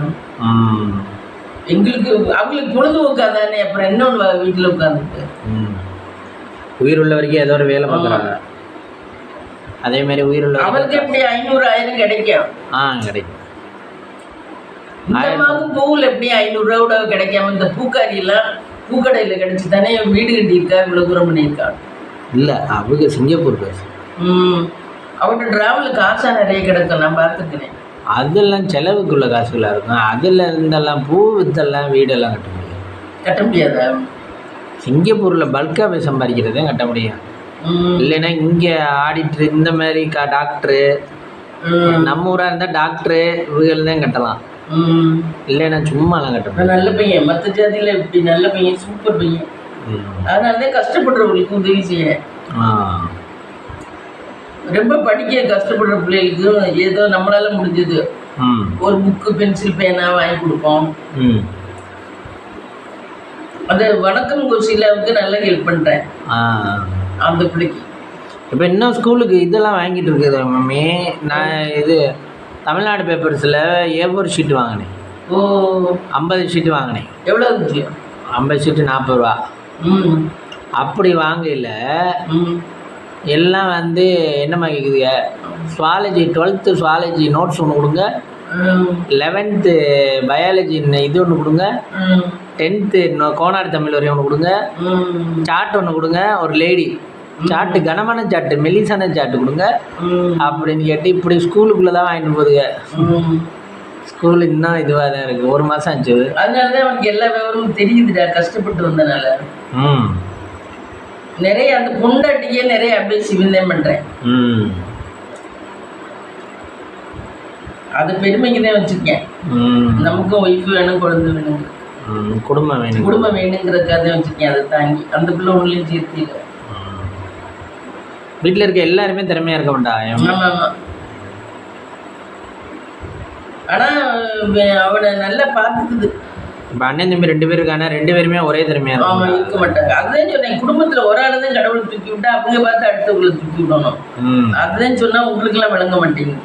எங்களுக்கு அவங்களுக்கு பொழுதுபோக்காதானே, அப்புறம் இன்னொன்று வீட்டில் உட்காந்துட்டு உயிர் உள்ள வரைக்கும் ஏதோ ஒரு வேலை பார்க்குறாங்க. அதே மாதிரி உயிர் உள்ள அவருக்கு எப்படி 500 1000 கிடைக்கும். கிடைக்கும். இந்த மாதம் பூவில் எப்படி 500 ரூபா கூட கிடைக்காம இந்த பூக்காரியெல்லாம் பூக்கடையில் கிடைச்சி தானே வீடு கட்டியிருக்கா, இவ்வளோ தூரம் பண்ணியிருக்கா. இல்லை, அவங்க சிங்கப்பூர் பேசு. அவர்கிட்ட டிராவலுக்கு காசா நிறைய கிடைக்கும், நான் பார்த்துக்கிறேன். அதெல்லாம் செலவுக்குள்ள காசுகளாக இருக்கும். அதில் இருந்தெல்லாம் பூ வித்தெல்லாம் வீடெல்லாம் கட்ட முடியும். கட்ட முடியாதா? சிங்கப்பூரில் பல்காக போய் சம்பாதிக்கிறதே கட்ட முடியும். இல்லைன்னா இங்கே ஆடிட்ரு இந்த மாதிரி டாக்டரு, நம்ம ஊராக இருந்தால் டாக்டரு இவர்கள் தான் கட்டலாம். இல்லைன்னா சும்மாலாம் கட்ட முடியும். நல்ல பையன், மற்ற ஜாதியில் இப்படி நல்ல பையன், சூப்பர் பையன். அதனாலதான் கஷ்டப்படுறவங்களுக்கு உதவி செய்யறேன். ரொம்ப படிக்க கஷ்டப்படுற பிள்ளைகளுக்கு ஏதோ நம்மளால முடிஞ்சது ஒரு புக்கு, பென்சில், பேனா வாங்கி கொடுப்போம். அது வணக்கம் கோஷிலாவுக்கு நல்லா ஹெல்ப் பண்றேன் அந்த பிள்ளைக்கு. இப்போ இன்னும் ஸ்கூலுக்கு இதெல்லாம் வாங்கிட்டு இருக்குது மம்மி. நான் இது தமிழ்நாடு பேப்பர்ஸில் A4 ஷீட் வாங்கினேன். 50 ஷீட்டு வாங்கினேன். எவ்வளோ இருந்துச்சு? 50 ஷீட்டு 40 ரூபா. அப்படி வாங்கல, எல்லாம் வந்து என்னம்மா கேட்குதுங்க, சுவாலஜி 12th சுவாலஜி நோட்ஸ் ஒன்று கொடுங்க, 11th பயாலஜி இது ஒன்று கொடுங்க, 10th கோனாடு தமிழ் வரையும் ஒன்று கொடுங்க, சார்ட் ஒன்று கொடுங்க, ஒரு லேடி சாட்டு, கனமான சாட்டு, மெல்லிசான சாட்டு கொடுங்க அப்படின்னு கேட்டு இப்படி ஸ்கூலுக்குள்ளே தான் வாங்கிட்டு போகுதுங்க. ஸ்கூல் இன்னும் இதுவாக தான் இருக்குது. 1 மாதம் ஆச்சு. அதனால தான் அவனுக்கு எல்லா விவரமும் தெரியுதுடா, கஷ்டப்பட்டு வந்தனால. நிறைய அந்த பொண்டாட்டியே நிறைய அட்வைஸ் இவன் பண்ணுறேன். அது பெருமைக்கு தான் வச்சுருக்கேன். நமக்கும் ஒய்ஃபு வேணும், குழந்தை வேணும், குடும்பம் வேணுங்கிறதுக்காக தான் வச்சுருக்கேன். அதை தாங்கி அந்த பிள்ளை ஒன்றுலையும் சேர்த்து வீட்டில் இருக்க எல்லாருமே திறமையாக இருக்க மாட்டாங்க. ஆமாம், ஆனால் அவனை நல்லா பார்த்துக்குது. இப்போ அண்ணன் தம்பி 2 பேர் இருக்காங்க, 2 பேருமே ஒரே திறமையாக இருக்க மாட்டாங்க. அதுதான் சொன்னேன், குடும்பத்தில் ஒரு ஆள் தான் கடவுளை தூக்கி விட்டா அவங்க பார்த்து அடுத்தவங்களை தூக்கி விடணும். அதுதான் சொன்னால் உங்களுக்கெல்லாம் விளங்க மாட்டேங்குது.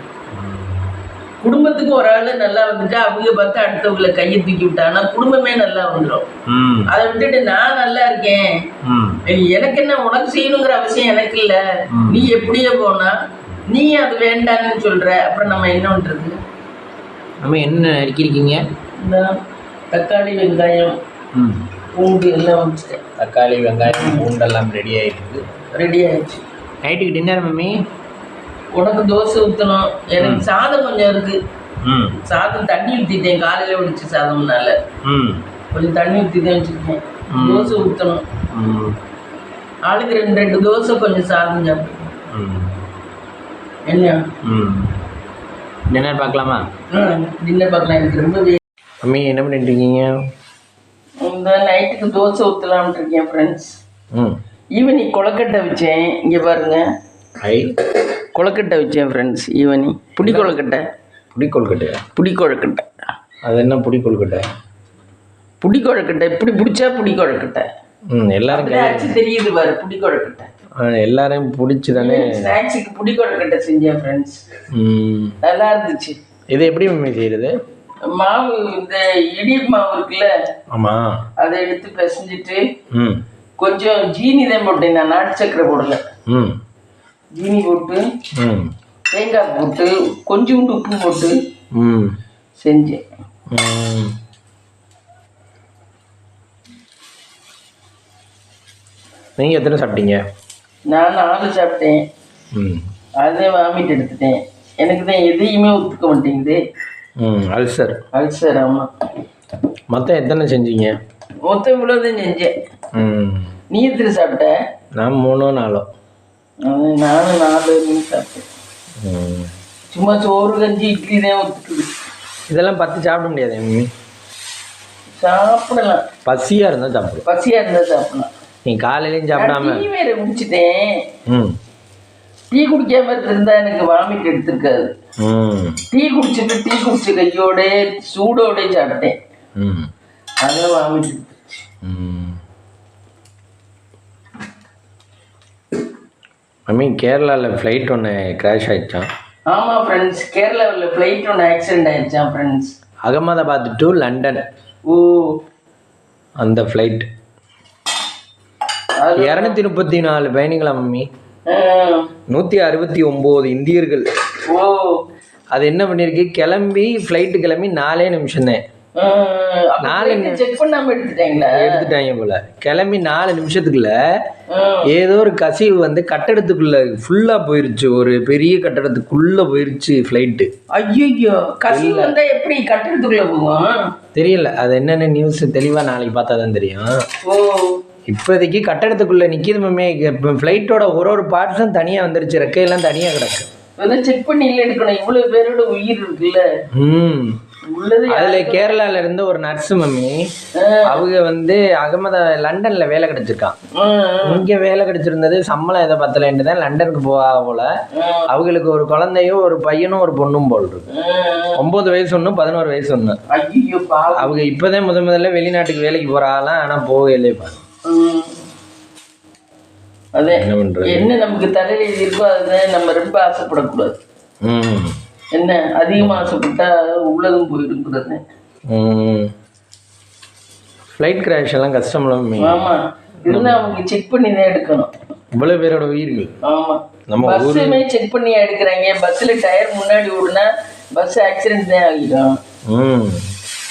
குடும்பத்துக்கு ஒரு ஆள் நல்லா வந்துட்டா அவங்க பார்த்து அடுத்தவங்களை கையை தூக்கி விட்டாங்கன்னா குடும்பமே நல்லா வந்துடும். அதை விட்டுட்டு நான் நல்லா இருக்கேன், எனக்கு என்ன உனக்கு செய்யணுங்கிற அவசியம் எனக்கு இல்லை, நீ எப்படியே போனா நீ அது வேண்டான்னு சொல்ற, அப்புறம் நம்ம என்ன பண்றது? நம்ம என்ன நறுக்கிருக்கீங்க? இந்த தக்காளி வெங்காயம் பூண்டு எல்லாம் வச்சுட்டேன். தக்காளி வெங்காயம் பூண்டெல்லாம் ரெடி ஆகிடுது. ரெடி ஆயிடுச்சு. நைட்டுக்கு டின்னர் மம்மி? உனக்கு தோசை ஊற்றணும், எனக்கு சாதம் கொஞ்சம் இருக்கு. சாதம் தண்ணி ஊற்றிட்டேன், காலையில் வடிச்ச சாதம்னால கொஞ்சம் தண்ணி ஊற்றிட்டேன் வச்சுருக்கேன். தோசை ஊற்றணும். ஆளுக்கு 2 தோசை கொஞ்சம் சாதம் சாப்பிட்டு என்ன டின்னர் பார்க்கலாமா? டின்னர் பார்க்கலாம். எனக்கு ரொம்ப மம்மி என்ன பண்ணிட்டு இருக்கீங்க? இந்த நைட்டுக்கு தோசை ஊற்றலாம்னு இருக்கேன் ஃப்ரெண்ட்ஸ். ஈவினிங் கொழுக்கட்டை வச்சேன். இங்கே பாருங்க, கொழுக்கட்டை வச்சேன் ஃப்ரெண்ட்ஸ். ஈவினிங் புடி கொழுக்கட்டை. புடி கொழுக்கட்டை? புடி கொழுக்கட்டை அது என்ன? புடி கொழுக்கட்டை? புடி கொழுக்கட்டை இப்படி பிடிச்சா புடி கொழுக்கட்டை. எல்லாரும் ஆச்சு தெரியுது பாரு, புடி கொழுக்கட்டை. எல்லாரையும் பிடிச்சி தானே ஸ்நாக்ஸுக்கு புடி கொழுக்கட்டை செஞ்சேன் ஃப்ரெண்ட்ஸ். நல்லா இருந்துச்சு. இது எப்படி மம்மி செய்யறது? மாவு இந்த இடியப் மாவு இருக்குல்ல, ஆமாம், அதை எடுத்து பிசைஞ்சிட்டு கொஞ்சம் ஜீனி தான் போட்டேன், நான் நாட்டு சக்கரை போடல. ஜீனி போட்டு தேங்காய் போட்டு கொஞ்சோண்டு உப்பு போட்டு செஞ்சேன். நீங்கள் எத்தனை சாப்பிட்டீங்க? நான் 4 சாப்பிட்டேன். அதே வாமிட் எடுத்துட்டேன். எனக்கு தான் எதையுமே ஒத்துக்க மாட்டேங்குது. அல்சர். அல்சர், ஆமாம். மொத்தம் எத்தனை செஞ்சீங்க? மொத்தம் இவ்வளோதான் செஞ்சேன். நீ எத்தனை சாப்பிட்ட? நான் 3 4. நானும் 4 சாப்பிட்டேன். சும்மா சோறு கஞ்சி இட்லி தான் ஒத்துக்குது. இதெல்லாம் 10 சாப்பிட முடியாது மம்மி. சாப்பிடலாம், பசியாக இருந்தால் சாப்பிடு. பசியாக இருந்தால் சாப்பிடலாம். நீ காலையிலையும் சாப்பிடாம டீ வேற குடிச்சிட்டேன். டீ குடிக்காம இருந்தா எனக்கு வாமிட் எடுத்திருக்காது. டீ குடிச்சிட்டு டீ குடிச்ச கையோட சூடோட சாப்பிட்டேன். அதான் வாமிட் எடுத்துருச்சு. மம்மி கேரளாவில் ஃப்ளைட் ஒன்று கிராஷ் ஆகிடுச்சான். ஆமாம் ஃப்ரெண்ட்ஸ், கேரளாவில் ஃப்ளைட் ஒன்று ஆக்சிடென்ட் ஆகிடுச்சான் ஃப்ரெண்ட்ஸ். Ahmedabad to London. ஓ, அந்த ஃப்ளைட் 234 பயணிகளா மம்மி, 169 இந்தியர்கள். ஓ, அது என்ன பண்ணிருக்கு, கிளம்பி ஃப்ளைட்டு கிளம்பி 4 நிமிஷம் தான். 4 செக் பண்ணாம எடுத்துட்டாங்க போல. கிளம்பி 4 நிமிஷத்துக்குள்ள ஏதோ ஒரு கசிவு வந்து கட்டடத்துக்குள்ள ஃபுல்லா போயிருச்சு. ஒரு பெரிய கட்டடத்துக்குள்ள போயிருச்சு ஃப்ளைட்டு. ஐயோ, கசிவு வந்தா எப்படி கட்டடத்துக்குள்ள போகும் தெரியல. அது என்னென்ன நியூஸ் தெளிவா நாளைக்கு பார்த்தா தான் தெரியும். ஓ, இப்போதைக்கு கட்டடத்துக்குள்ள நிற்கிது மம்மி. இப்போ ஃப்ளைட்டோட ஒரு பார்ட்ஸும் தனியாக வந்துருச்சு, ரெக்கையெல்லாம் தனியாக கிடக்கு. அதான் செக் பண்ணி எடுக்கணும். இவ்வளோ பேரோட உயிர் இருக்குல்ல. அதில் கேரளாவில் இருந்து ஒரு நர்ஸு மம்மி, அவங்க வந்து லண்டன்ல வேலை கிடைச்சிருக்கான். இங்கே வேலை கிடைச்சிருந்தது, சம்பளம் எதை பத்தலைன்ட்டு தான் லண்டனுக்கு போவா போல. அவங்களுக்கு ஒரு குழந்தையும் ஒரு பையனும் ஒரு பொண்ணும் போல் இருக்கு. 9 வயசு ஒன்று, 11 வயசு ஒன்று. அவங்க இப்போதான் முதல்ல வெளிநாட்டுக்கு வேலைக்கு போறாங்களாம். ஆனால் போகலே பாரு. அதே என்ன நமக்கு தலையில இருக்கோ அதுதான் நம்ம ரொம்ப ஆசைப்படக்கூடாது. என்ன அதிகமாக ஆசைப்பட்டா உள்ளதும் போயிடுங்கிறது. ஃப்ளைட் கிராஷ் எல்லாம் கஷ்டம். ஆமாம், இருந்தால் அவங்க செக் பண்ணி தான் எடுக்கணும். இவ்வளோ பேரோட உயிர்கள். ஆமாம், நம்ம பஸ்ஸுமே செக் பண்ணி எடுக்கிறாங்க. பஸ்ஸில் டயர் முன்னாடி ஓடுனா பஸ் ஆக்சிடென்ட் தான் ஆகிடும்.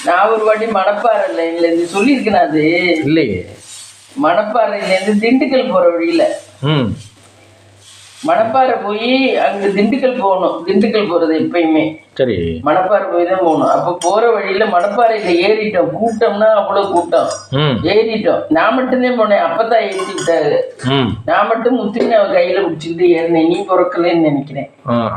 நான் ஒரு வாட்டி மணப்பாறை லைன்லேருந்து சொல்லியிருக்கேன். அது இல்லையே, மணப்பாறையிலேருந்து திண்டுக்கல் போகிற வழியில் மணப்பாறை போய் அங்கே திண்டுக்கல் போகணும். திண்டுக்கல் போகிறது எப்பயுமே சரி, மணப்பாறை போய் தான் போகணும். அப்போ போகிற வழியில் மணப்பாறையில் ஏறிட்டோம். கூட்டம்னா அவ்வளோ கூட்டம். ஏறிட்டோம். நான் மட்டும்தான் போனேன். அப்போ தான் ஏற்றி விட்டாரு. நான் மட்டும் முத்துக்கு அவன் கையில் பிடிச்சிட்டு ஏறினேன். நீ பிறக்கலன்னு நினைக்கிறேன்.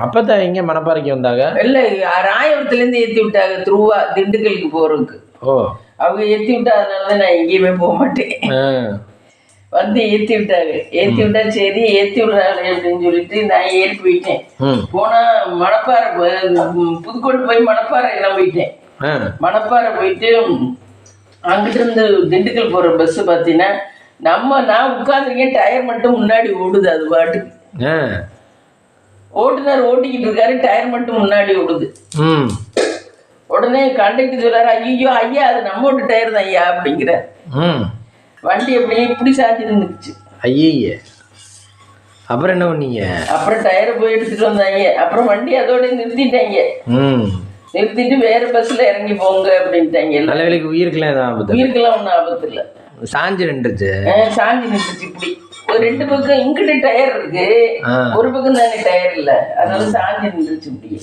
அப்போ தான் எங்கே மணப்பாறைக்கு வந்தாங்க? இல்லை, ராயபுரத்துலேருந்து ஏற்றி விட்டாங்க த்ரூவா திண்டுக்கலுக்கு போகிறதுக்கு. ஓ, அவங்க ஏற்றி விட்டா, அதனால தான் நான் எங்கேயுமே போக மாட்டேன். வந்து ஏற்றி விட்டாங்க. ஏற்றி விட்டா சரி, ஏற்றி விடுறாங்க அப்படின்னு சொல்லிட்டு நான் ஏறி போயிட்டேன். போனால் மணப்பாறை புதுக்கோட்டை போய் மணப்பாறை கிளம்பிட்டேன். மணப்பாறை போயிட்டு அங்கிட்டு இருந்து திண்டுக்கல் போகிற பஸ்ஸு பார்த்தீங்கன்னா நான் உட்காந்துருக்கேன். டயர் மட்டும் முன்னாடி ஓடுது அது பாட்டுக்கு. ஓட்டுநர் ஓட்டிக்கிட்டு இருக்காரு, டயர் மட்டும் முன்னாடி ஓடுது. உடனே கண்டக்டர் சொல்றாரு, ஐயோ ஐயா அது நம்ம ஓட்டு டயர் தான் ஐயா அப்படிங்கிற. வண்டி அப்படியே இப்படி சாத்தி இருந்துச்சு. ஐயே, அப்புறம் என்ன பண்ணீங்க? அப்புறம் டயரை போய் எடுத்துட்டு வந்தாங்க. அப்புறம் வண்டி அதோட நிறுத்திட்டாங்க. நிறுத்திட்டு வேற பஸ்ல இறங்கி போங்க அப்படின்ட்டாங்க. நல்ல வேலைக்கு உயிருக்கெல்லாம் எதுவும் ஆபத்து? உயிருக்கெல்லாம் ஒன்றும் ஆபத்து இல்லை. சாஞ்சு நின்றுச்சு. சாஞ்சி நின்றுச்சு. இப்படி ஒரு ரெண்டு பக்கம் இங்கிட்ட டயர் இருக்கு, ஒரு பக்கம் தானே டயர் இல்ல, அதனால சாஞ்சி நின்றுச்சு இப்படி.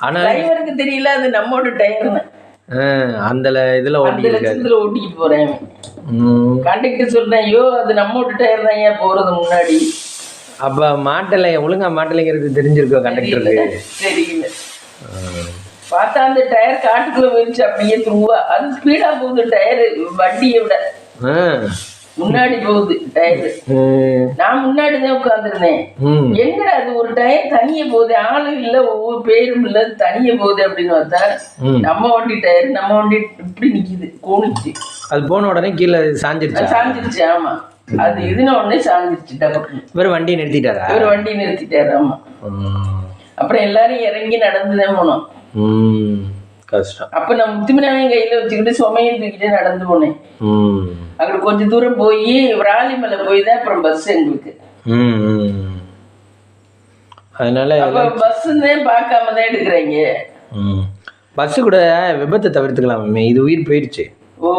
ஆனா டிரைவருக்கு தெரியல அது நம்மோட டயர்னு. அந்த இதுல ஓட்டிக்கிட்டு போறேன். கண்டக்டர் சொல்றேன், ஐயோ அது நம்மோட டயர் தான் ஏன் போறது முன்னாடி. அப்ப மாட்டலை ஒழுங்கா மாட்டலைங்கிறது தெரிஞ்சிருக்கோம் கண்டக்டருக்கு. தெரியல. பார்த்தா அந்த டயர் காட்டுக்குள்ள போயிருச்சு அப்படியே துருவா. அது ஸ்பீடா போகுது டயர், வண்டியை விட முன்னாடி போகுது டயர். நான் முன்னாடிதான் உட்காந்துருந்தேன். எங்கடா அது ஒரு டயர் தனிய போகுது, ஆளும் இல்ல ஒவ்வொரு பேரும் இல்ல, தனிய போகுது அப்படின்னு பார்த்தா நம்ம வண்டி டயர் நம்ம வண்டி இப்படி நிக்குது, கோணிச்சு. அது போன உடனே கீழே சாஞ்சிருச்சு. ஆமா, அது இதுன உடனே சாஞ்சிருச்சு. இவர் வண்டி நிறுத்திட்டாரா? இவர் வண்டி நிறுத்திட்டாரு. ஆமா. அப்புறம் எல்லாரும் இறங்கி நடந்துதான் போனோம். கஷ்டம். அப்ப நான் முத்துமினாவையும் கையில வச்சுக்கிட்டு சுமையும் தூக்கிட்டு நடந்து போனேன். அங்க கொஞ்சம் தூரம் போய் விராலிமலை போய் தான் அப்புறம் பஸ் எங்களுக்கு. அதனால பஸ் பார்க்காம தான் எடுக்கிறாங்க. பஸ் கூட விபத்தை தவிர்த்துக்கலாம். இது உயிர் போயிடுச்சு. ஓ,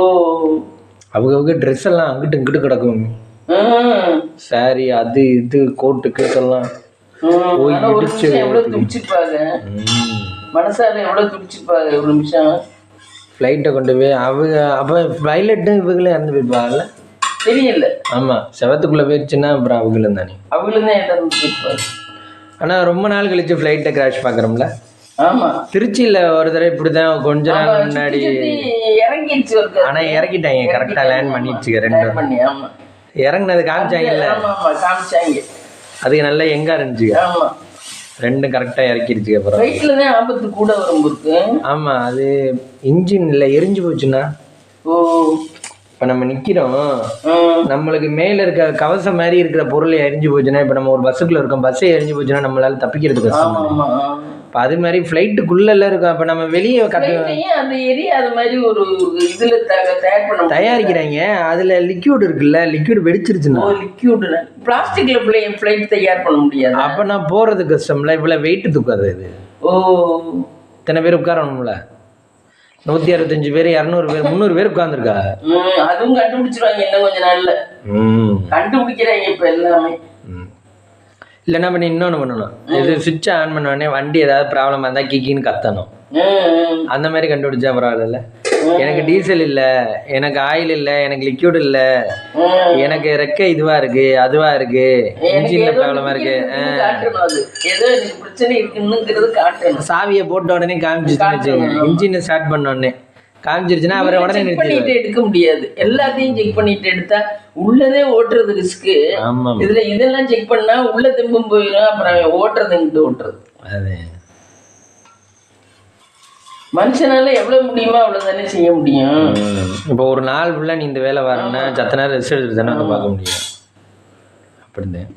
அவங்க ட்ரெஸ் எல்லாம் அங்கிட்டு இங்கிட்டு கிடக்கும். சாரி அது இது கோட்டு கேட்டெல்லாம் எவ்வளவு துடிச்சிருப்பாங்க, மனசால எவ்வளவு துடிச்சிருப்பாங்க. ஒரு நிமிஷம் ஃப்ளைட்டை கொண்டு போய் அவங்க அப்போ பைலட்டும் இவங்களே இறந்து போயிருப்பாங்கல்ல, தெரியல. ஆமாம், செவத்துக்குள்ளே போயிடுச்சுன்னா அப்புறம் அவங்களும் தானே, அவங்களும் தான் இறந்து போயிருப்பாங்க. ஆனால் ரொம்ப நாள் கழிச்சு ஃப்ளைட்டை கிராஷ் பார்க்குறோம்ல. ஆமாம், திருச்சியில் ஒரு தடவை இப்படி தான் கொஞ்ச நாள் முன்னாடி இறங்கிடுச்சு. ஆனால் இறக்கிட்டாங்க, கரெக்டாக லேண்ட் பண்ணிடுச்சு. ரெண்டும் பண்ணி ஆமாம் இறங்குனது காமிச்சாங்கல்ல, காமிச்சாங்க. அதுக்கு நல்லா எங்கே இருந்துச்சு. ஆமாம், ரெண்டும் கரெக்டாக இறக்கிடுச்சு. அப்புறம் ஃப்ளைட்டில் தான் ஆபத்து கூட வரும் இருக்கு. ஆமாம், அது இன்ஜின் இல்லை எரிஞ்சு போச்சுன்னா. ஓ, இப்போ நம்ம நிற்கிறோம், நம்மளுக்கு மேலே இருக்க கவசம் மாதிரி இருக்கிற பொருள் எரிஞ்சு போச்சுன்னா, இப்போ நம்ம ஒரு பஸ்ஸுக்குள்ளே இருக்கோம், பஸ்ஸே எரிஞ்சு போச்சுன்னா நம்மளால தப்பிக்கிறது கஷ்டம். இப்போ அது மாதிரி ஃப்ளைட்டுக்குள்ளெல்லாம் இருக்கும். அப்போ நம்ம வெளியே அது எரியாத மாதிரி ஒரு இதில் தயாரிக்கிறாங்க. அதில் லிக்யூட் இருக்குல்ல, லிக்யூட் வெடிச்சிருச்சுன்னா லிக்யூடு பிளாஸ்டிக்கில் ஃப்ளைட் தயார் பண்ண முடியாது. அப்போ நான் போகிறது கஷ்டம்ல, இவ்வளோ வெயிட்டு தூக்காது இது. ஓ, இத்தனை பேர் உட்காரணும்ல, 165 பேர் 200 பேர் 300 பேர் உட்கார்ந்துருக்கா. அதுவும் கண்டுபிடிச்சிருவாங்க இன்னும் கொஞ்ச நாள்ல. கண்டுபிடிக்கிறாங்க இப்ப எல்லாமே. இல்லைன்னா பண்ணி இன்னொன்று பண்ணணும், இது சுவிட்சை ஆன் பண்ண உடனே வண்டி ஏதாவது ப்ராப்ளமாக இருந்தால் கிக்கின்னு கத்தணும். அந்த மாதிரி கண்டுபிடிச்சா பரவாயில்ல. எனக்கு டீசல் இல்லை, எனக்கு ஆயில் இல்லை, எனக்கு லிக்யூட் இல்லை, எனக்கு ரெக்கை இதுவாக இருக்கு அதுவா இருக்கு, இன்ஜின்ல ப்ராப்ளமாக இருக்கு, சாவியை போட்ட உடனே காமிச்சிருச்சுன்னு, இன்ஜினை ஸ்டார்ட் பண்ண உடனே காமிச்சிருச்சுன்னா அவரை உடனே பண்ணிட்டு எடுக்க முடியாது. எல்லாத்தையும் செக் பண்ணிட்டு எடுத்தா உள்ளதே ஓட்டுறது ரிஸ்க். இதுல இதெல்லாம் செக் பண்ணா உள்ள திரும்பும் போயிடும், அப்புறம் ஓட்டுறது ஓட்டுறது. அது மனுஷனால எவ்வளவு முடியுமோ அவ்வளவுதானே செய்ய முடியும். இப்போ ஒரு நாள் ஃபுல்லா நீ இந்த வேலை வரணும்னா சத்த நேரம் ரெஸ்ட் எடுத்துட்டு தானே பார்க்க முடியும். அப்படிதான்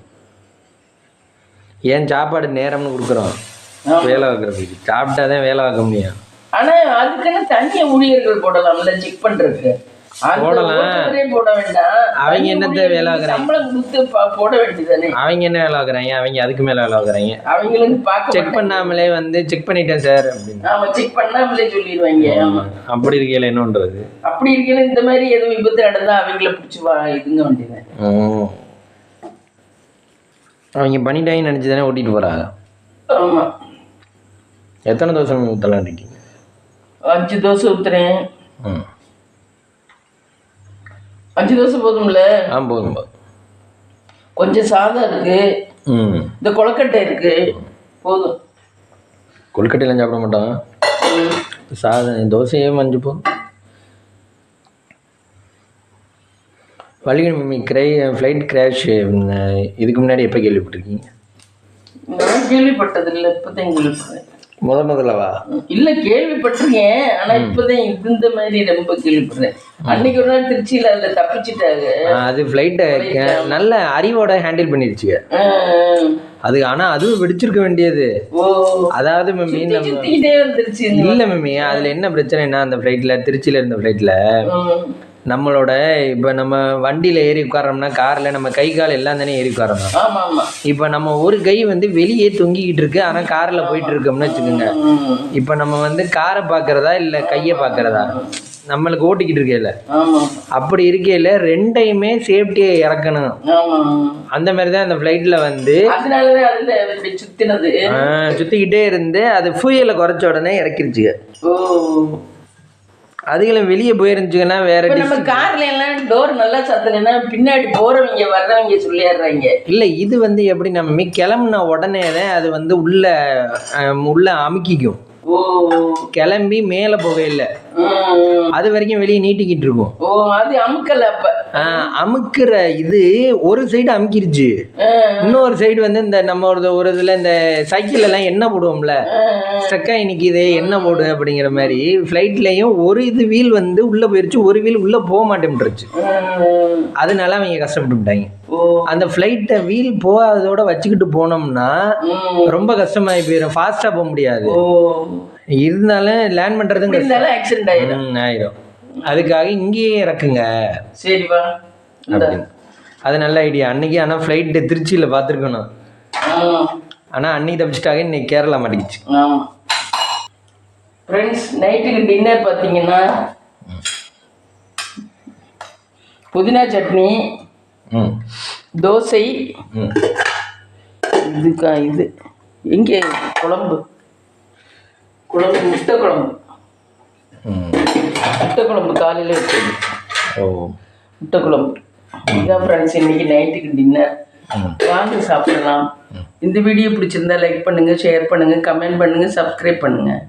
ஏன் சாப்பாடு நேரம்னு கொடுக்குறோம், வேலை வைக்கிறதுக்கு. சாப்பிட்டாதான் வேலை பார்க்க முடியும். ஆனா அதுக்குன்னு தனியா ஊழியர்கள் போடலாம்ல, செக் பண்றதுக்கு போடலாம். போட வேண்டாம், அவங்க என்னத்த வேலை வைக்கிறாங்க, சம்பளம் கொடுத்து போட வேண்டியதானே. அவங்க என்ன வேலை வைக்கிறாங்க, அவங்க அதுக்கு மேல வேலை வைக்கிறாங்க. அவங்களுக்கு பார்க்க செக் பண்ணாமலே வந்து செக் பண்ணிட்டேன் சார் அப்படின்னு. ஆமா, செக் பண்ணாமலே சொல்லிடுவாங்க. ஆமா, அப்படி இருக்கையில என்னன்றது, அப்படி இருக்கையில இந்த மாதிரி எதுவும் விபத்து நடந்தா அவங்கள பிடிச்சி இதுங்க வேண்டியது. அவங்க பண்ணிட்டாங்கன்னு நினைச்சுதானே ஓட்டிட்டு போறாங்க. ஆமா, எத்தனை தோசை ஊற்றலாம் இருக்கீங்க? 5 தோசை ஊத்துறேன். 5 தோசை போதும்ல? போதும். கொஞ்சம் சாதம் இருக்கு, இந்த கொழுக்கட்டை இருக்கு, போதும். கொழுக்கட்டையெல்லாம் சாப்பிட மாட்டோம், சாதம் தோசையே மஞ்சள் போதும். வள்ளிக்கிழமை ஃப்ளைட் கிராஷ் இதுக்கு முன்னாடி எப்போ கேள்விப்பட்டிருக்கீங்க? நான் கேள்விப்பட்டதில்லை, இப்போதான் கேள்விப்படுறேன். முதல்லவா? இல்ல, கேள்விப்பட்டிருக்கேன், ஆனா இப்பதான் இந்த மாதிரி ரொம்ப கேள்விப்படுறேன். அன்னைக்கு ஒரு நாள் திருச்சியில அதுல தப்பிச்சுட்டாங்க. அது ஃப்ளைட்டை நல்ல அறிவோட ஹேண்டில் பண்ணிருச்சு. அது ஆனால் அதுவும் வெடிச்சிருக்க வேண்டியது. ஓ அதாவது மம்மி சுத்திக்கிட்டே வந்துருச்சு. இல்லை மம்மி, அதில் என்ன பிரச்சனைனா அந்த ஃப்ளைட்டில், திருச்சியில் இருந்த ஃப்ளைட்டில் நம்மளோட இப்போ நம்ம வண்டியில் ஏறி உட்காரோம்னா காரில் நம்ம கை கால் எல்லாம் தானே ஏறி உட்காரணும். ஆமா ஆமா. இப்போ நம்ம ஒரு கை வந்து வெளியே தொங்கிக்கிட்டு இருக்கு, ஆனால் காரில் போயிட்டு இருக்கோம்னு வச்சுக்கோங்க. இப்போ நம்ம வந்து காரை பார்க்கறதா இல்லை கையை பார்க்கறதா, நம்மளுக்கு ஓட்டிக்கிட்டு இருக்கையில அப்படி இருக்கையில ரெண்டையுமே சேஃப்டியை இறக்கணும். அந்த மாதிரி தான் அந்த ஃப்ளைட்டில் வந்து சுற்றிக்கிட்டே இருந்து அது ஃபியூயலை குறைச்ச உடனே இறக்கிருச்சுங்க. அதுகளும் வெளியே போயிருந்துச்சுங்கன்னா வேற நம்ம கார்ல எல்லாம் டோர் நல்லா சத்தலைன்னா பின்னாடி போறவங்க வர்றவங்க சொல்லிடுறாங்க. இல்ல இது வந்து எப்படி நம்ம கிளம்புன உடனே தான் அது வந்து உள்ள அமுக்கிக்கும். கிளம்பி மேல போகையில அது வரைக்கும் வெளியே நீட்டிக்கிட்டு இருக்கும். அது அமுக்கல. அப்ப அமுக்குற இது ஒரு சைடு அமுக்கிருச்சு, இன்னொரு சைடு வந்து இந்த நம்ம ஒரு இதுல இந்த சைக்கிள் எல்லாம் எண்ணெய் போடுவோம்ல, ஸ்டக்காகி நிற்கிது எண்ணெய் போடு அப்படிங்கிற மாதிரி ஃப்ளைட்லேயும் ஒரு இது வீல் வந்து உள்ளே போயிடுச்சு, ஒரு வீல் உள்ளே போக மாட்டேன்ருச்சு. அதனால அவங்க கஷ்டப்பட்டுட்டாங்க. அந்த ஃப்ளைட்டை வீல் போகாததோட வச்சுக்கிட்டு போனோம்னா ரொம்ப கஷ்டமாகி போயிடும், ஃபாஸ்ட்டாக போக முடியாது. இருந்தாலும் லேண்ட் பண்ணுறதும் ஆக்சிடென்ட் ஆயிடும். அதுக்காக இங்கேயே இறக்குங்க. சரிப்பா, அது நல்ல ஐடியா. அன்னைக்கு ஆனால் ஃப்ளைட்டு திருச்சியில் பார்த்துருக்கணும். ஆனால் அன்னைக்கு தப்பிச்சிட்டாங்க, இன்னைக்கு கேரளா மாட்டிக்கிச்சு. ஆமாம் ஃப்ரெண்ட்ஸ், நைட்டுக்கு டின்னர் பார்த்தீங்கன்னா புதினா சட்னி, தோசை, இது எங்கே குழம்பு முட்டை குழம்பு காலையில் வச்சது. முட்டை குழம்பு இதுதான் ஃப்ரெண்ட்ஸ் இன்னைக்கு நைட்டுக்கு டின்னர். வாங்க சாப்பிடலாம். இந்த வீடியோ பிடிச்சிருந்தா லைக் பண்ணுங்கள், ஷேர் பண்ணுங்கள், கமெண்ட் பண்ணுங்கள், சப்ஸ்கிரைப் பண்ணுங்கள்.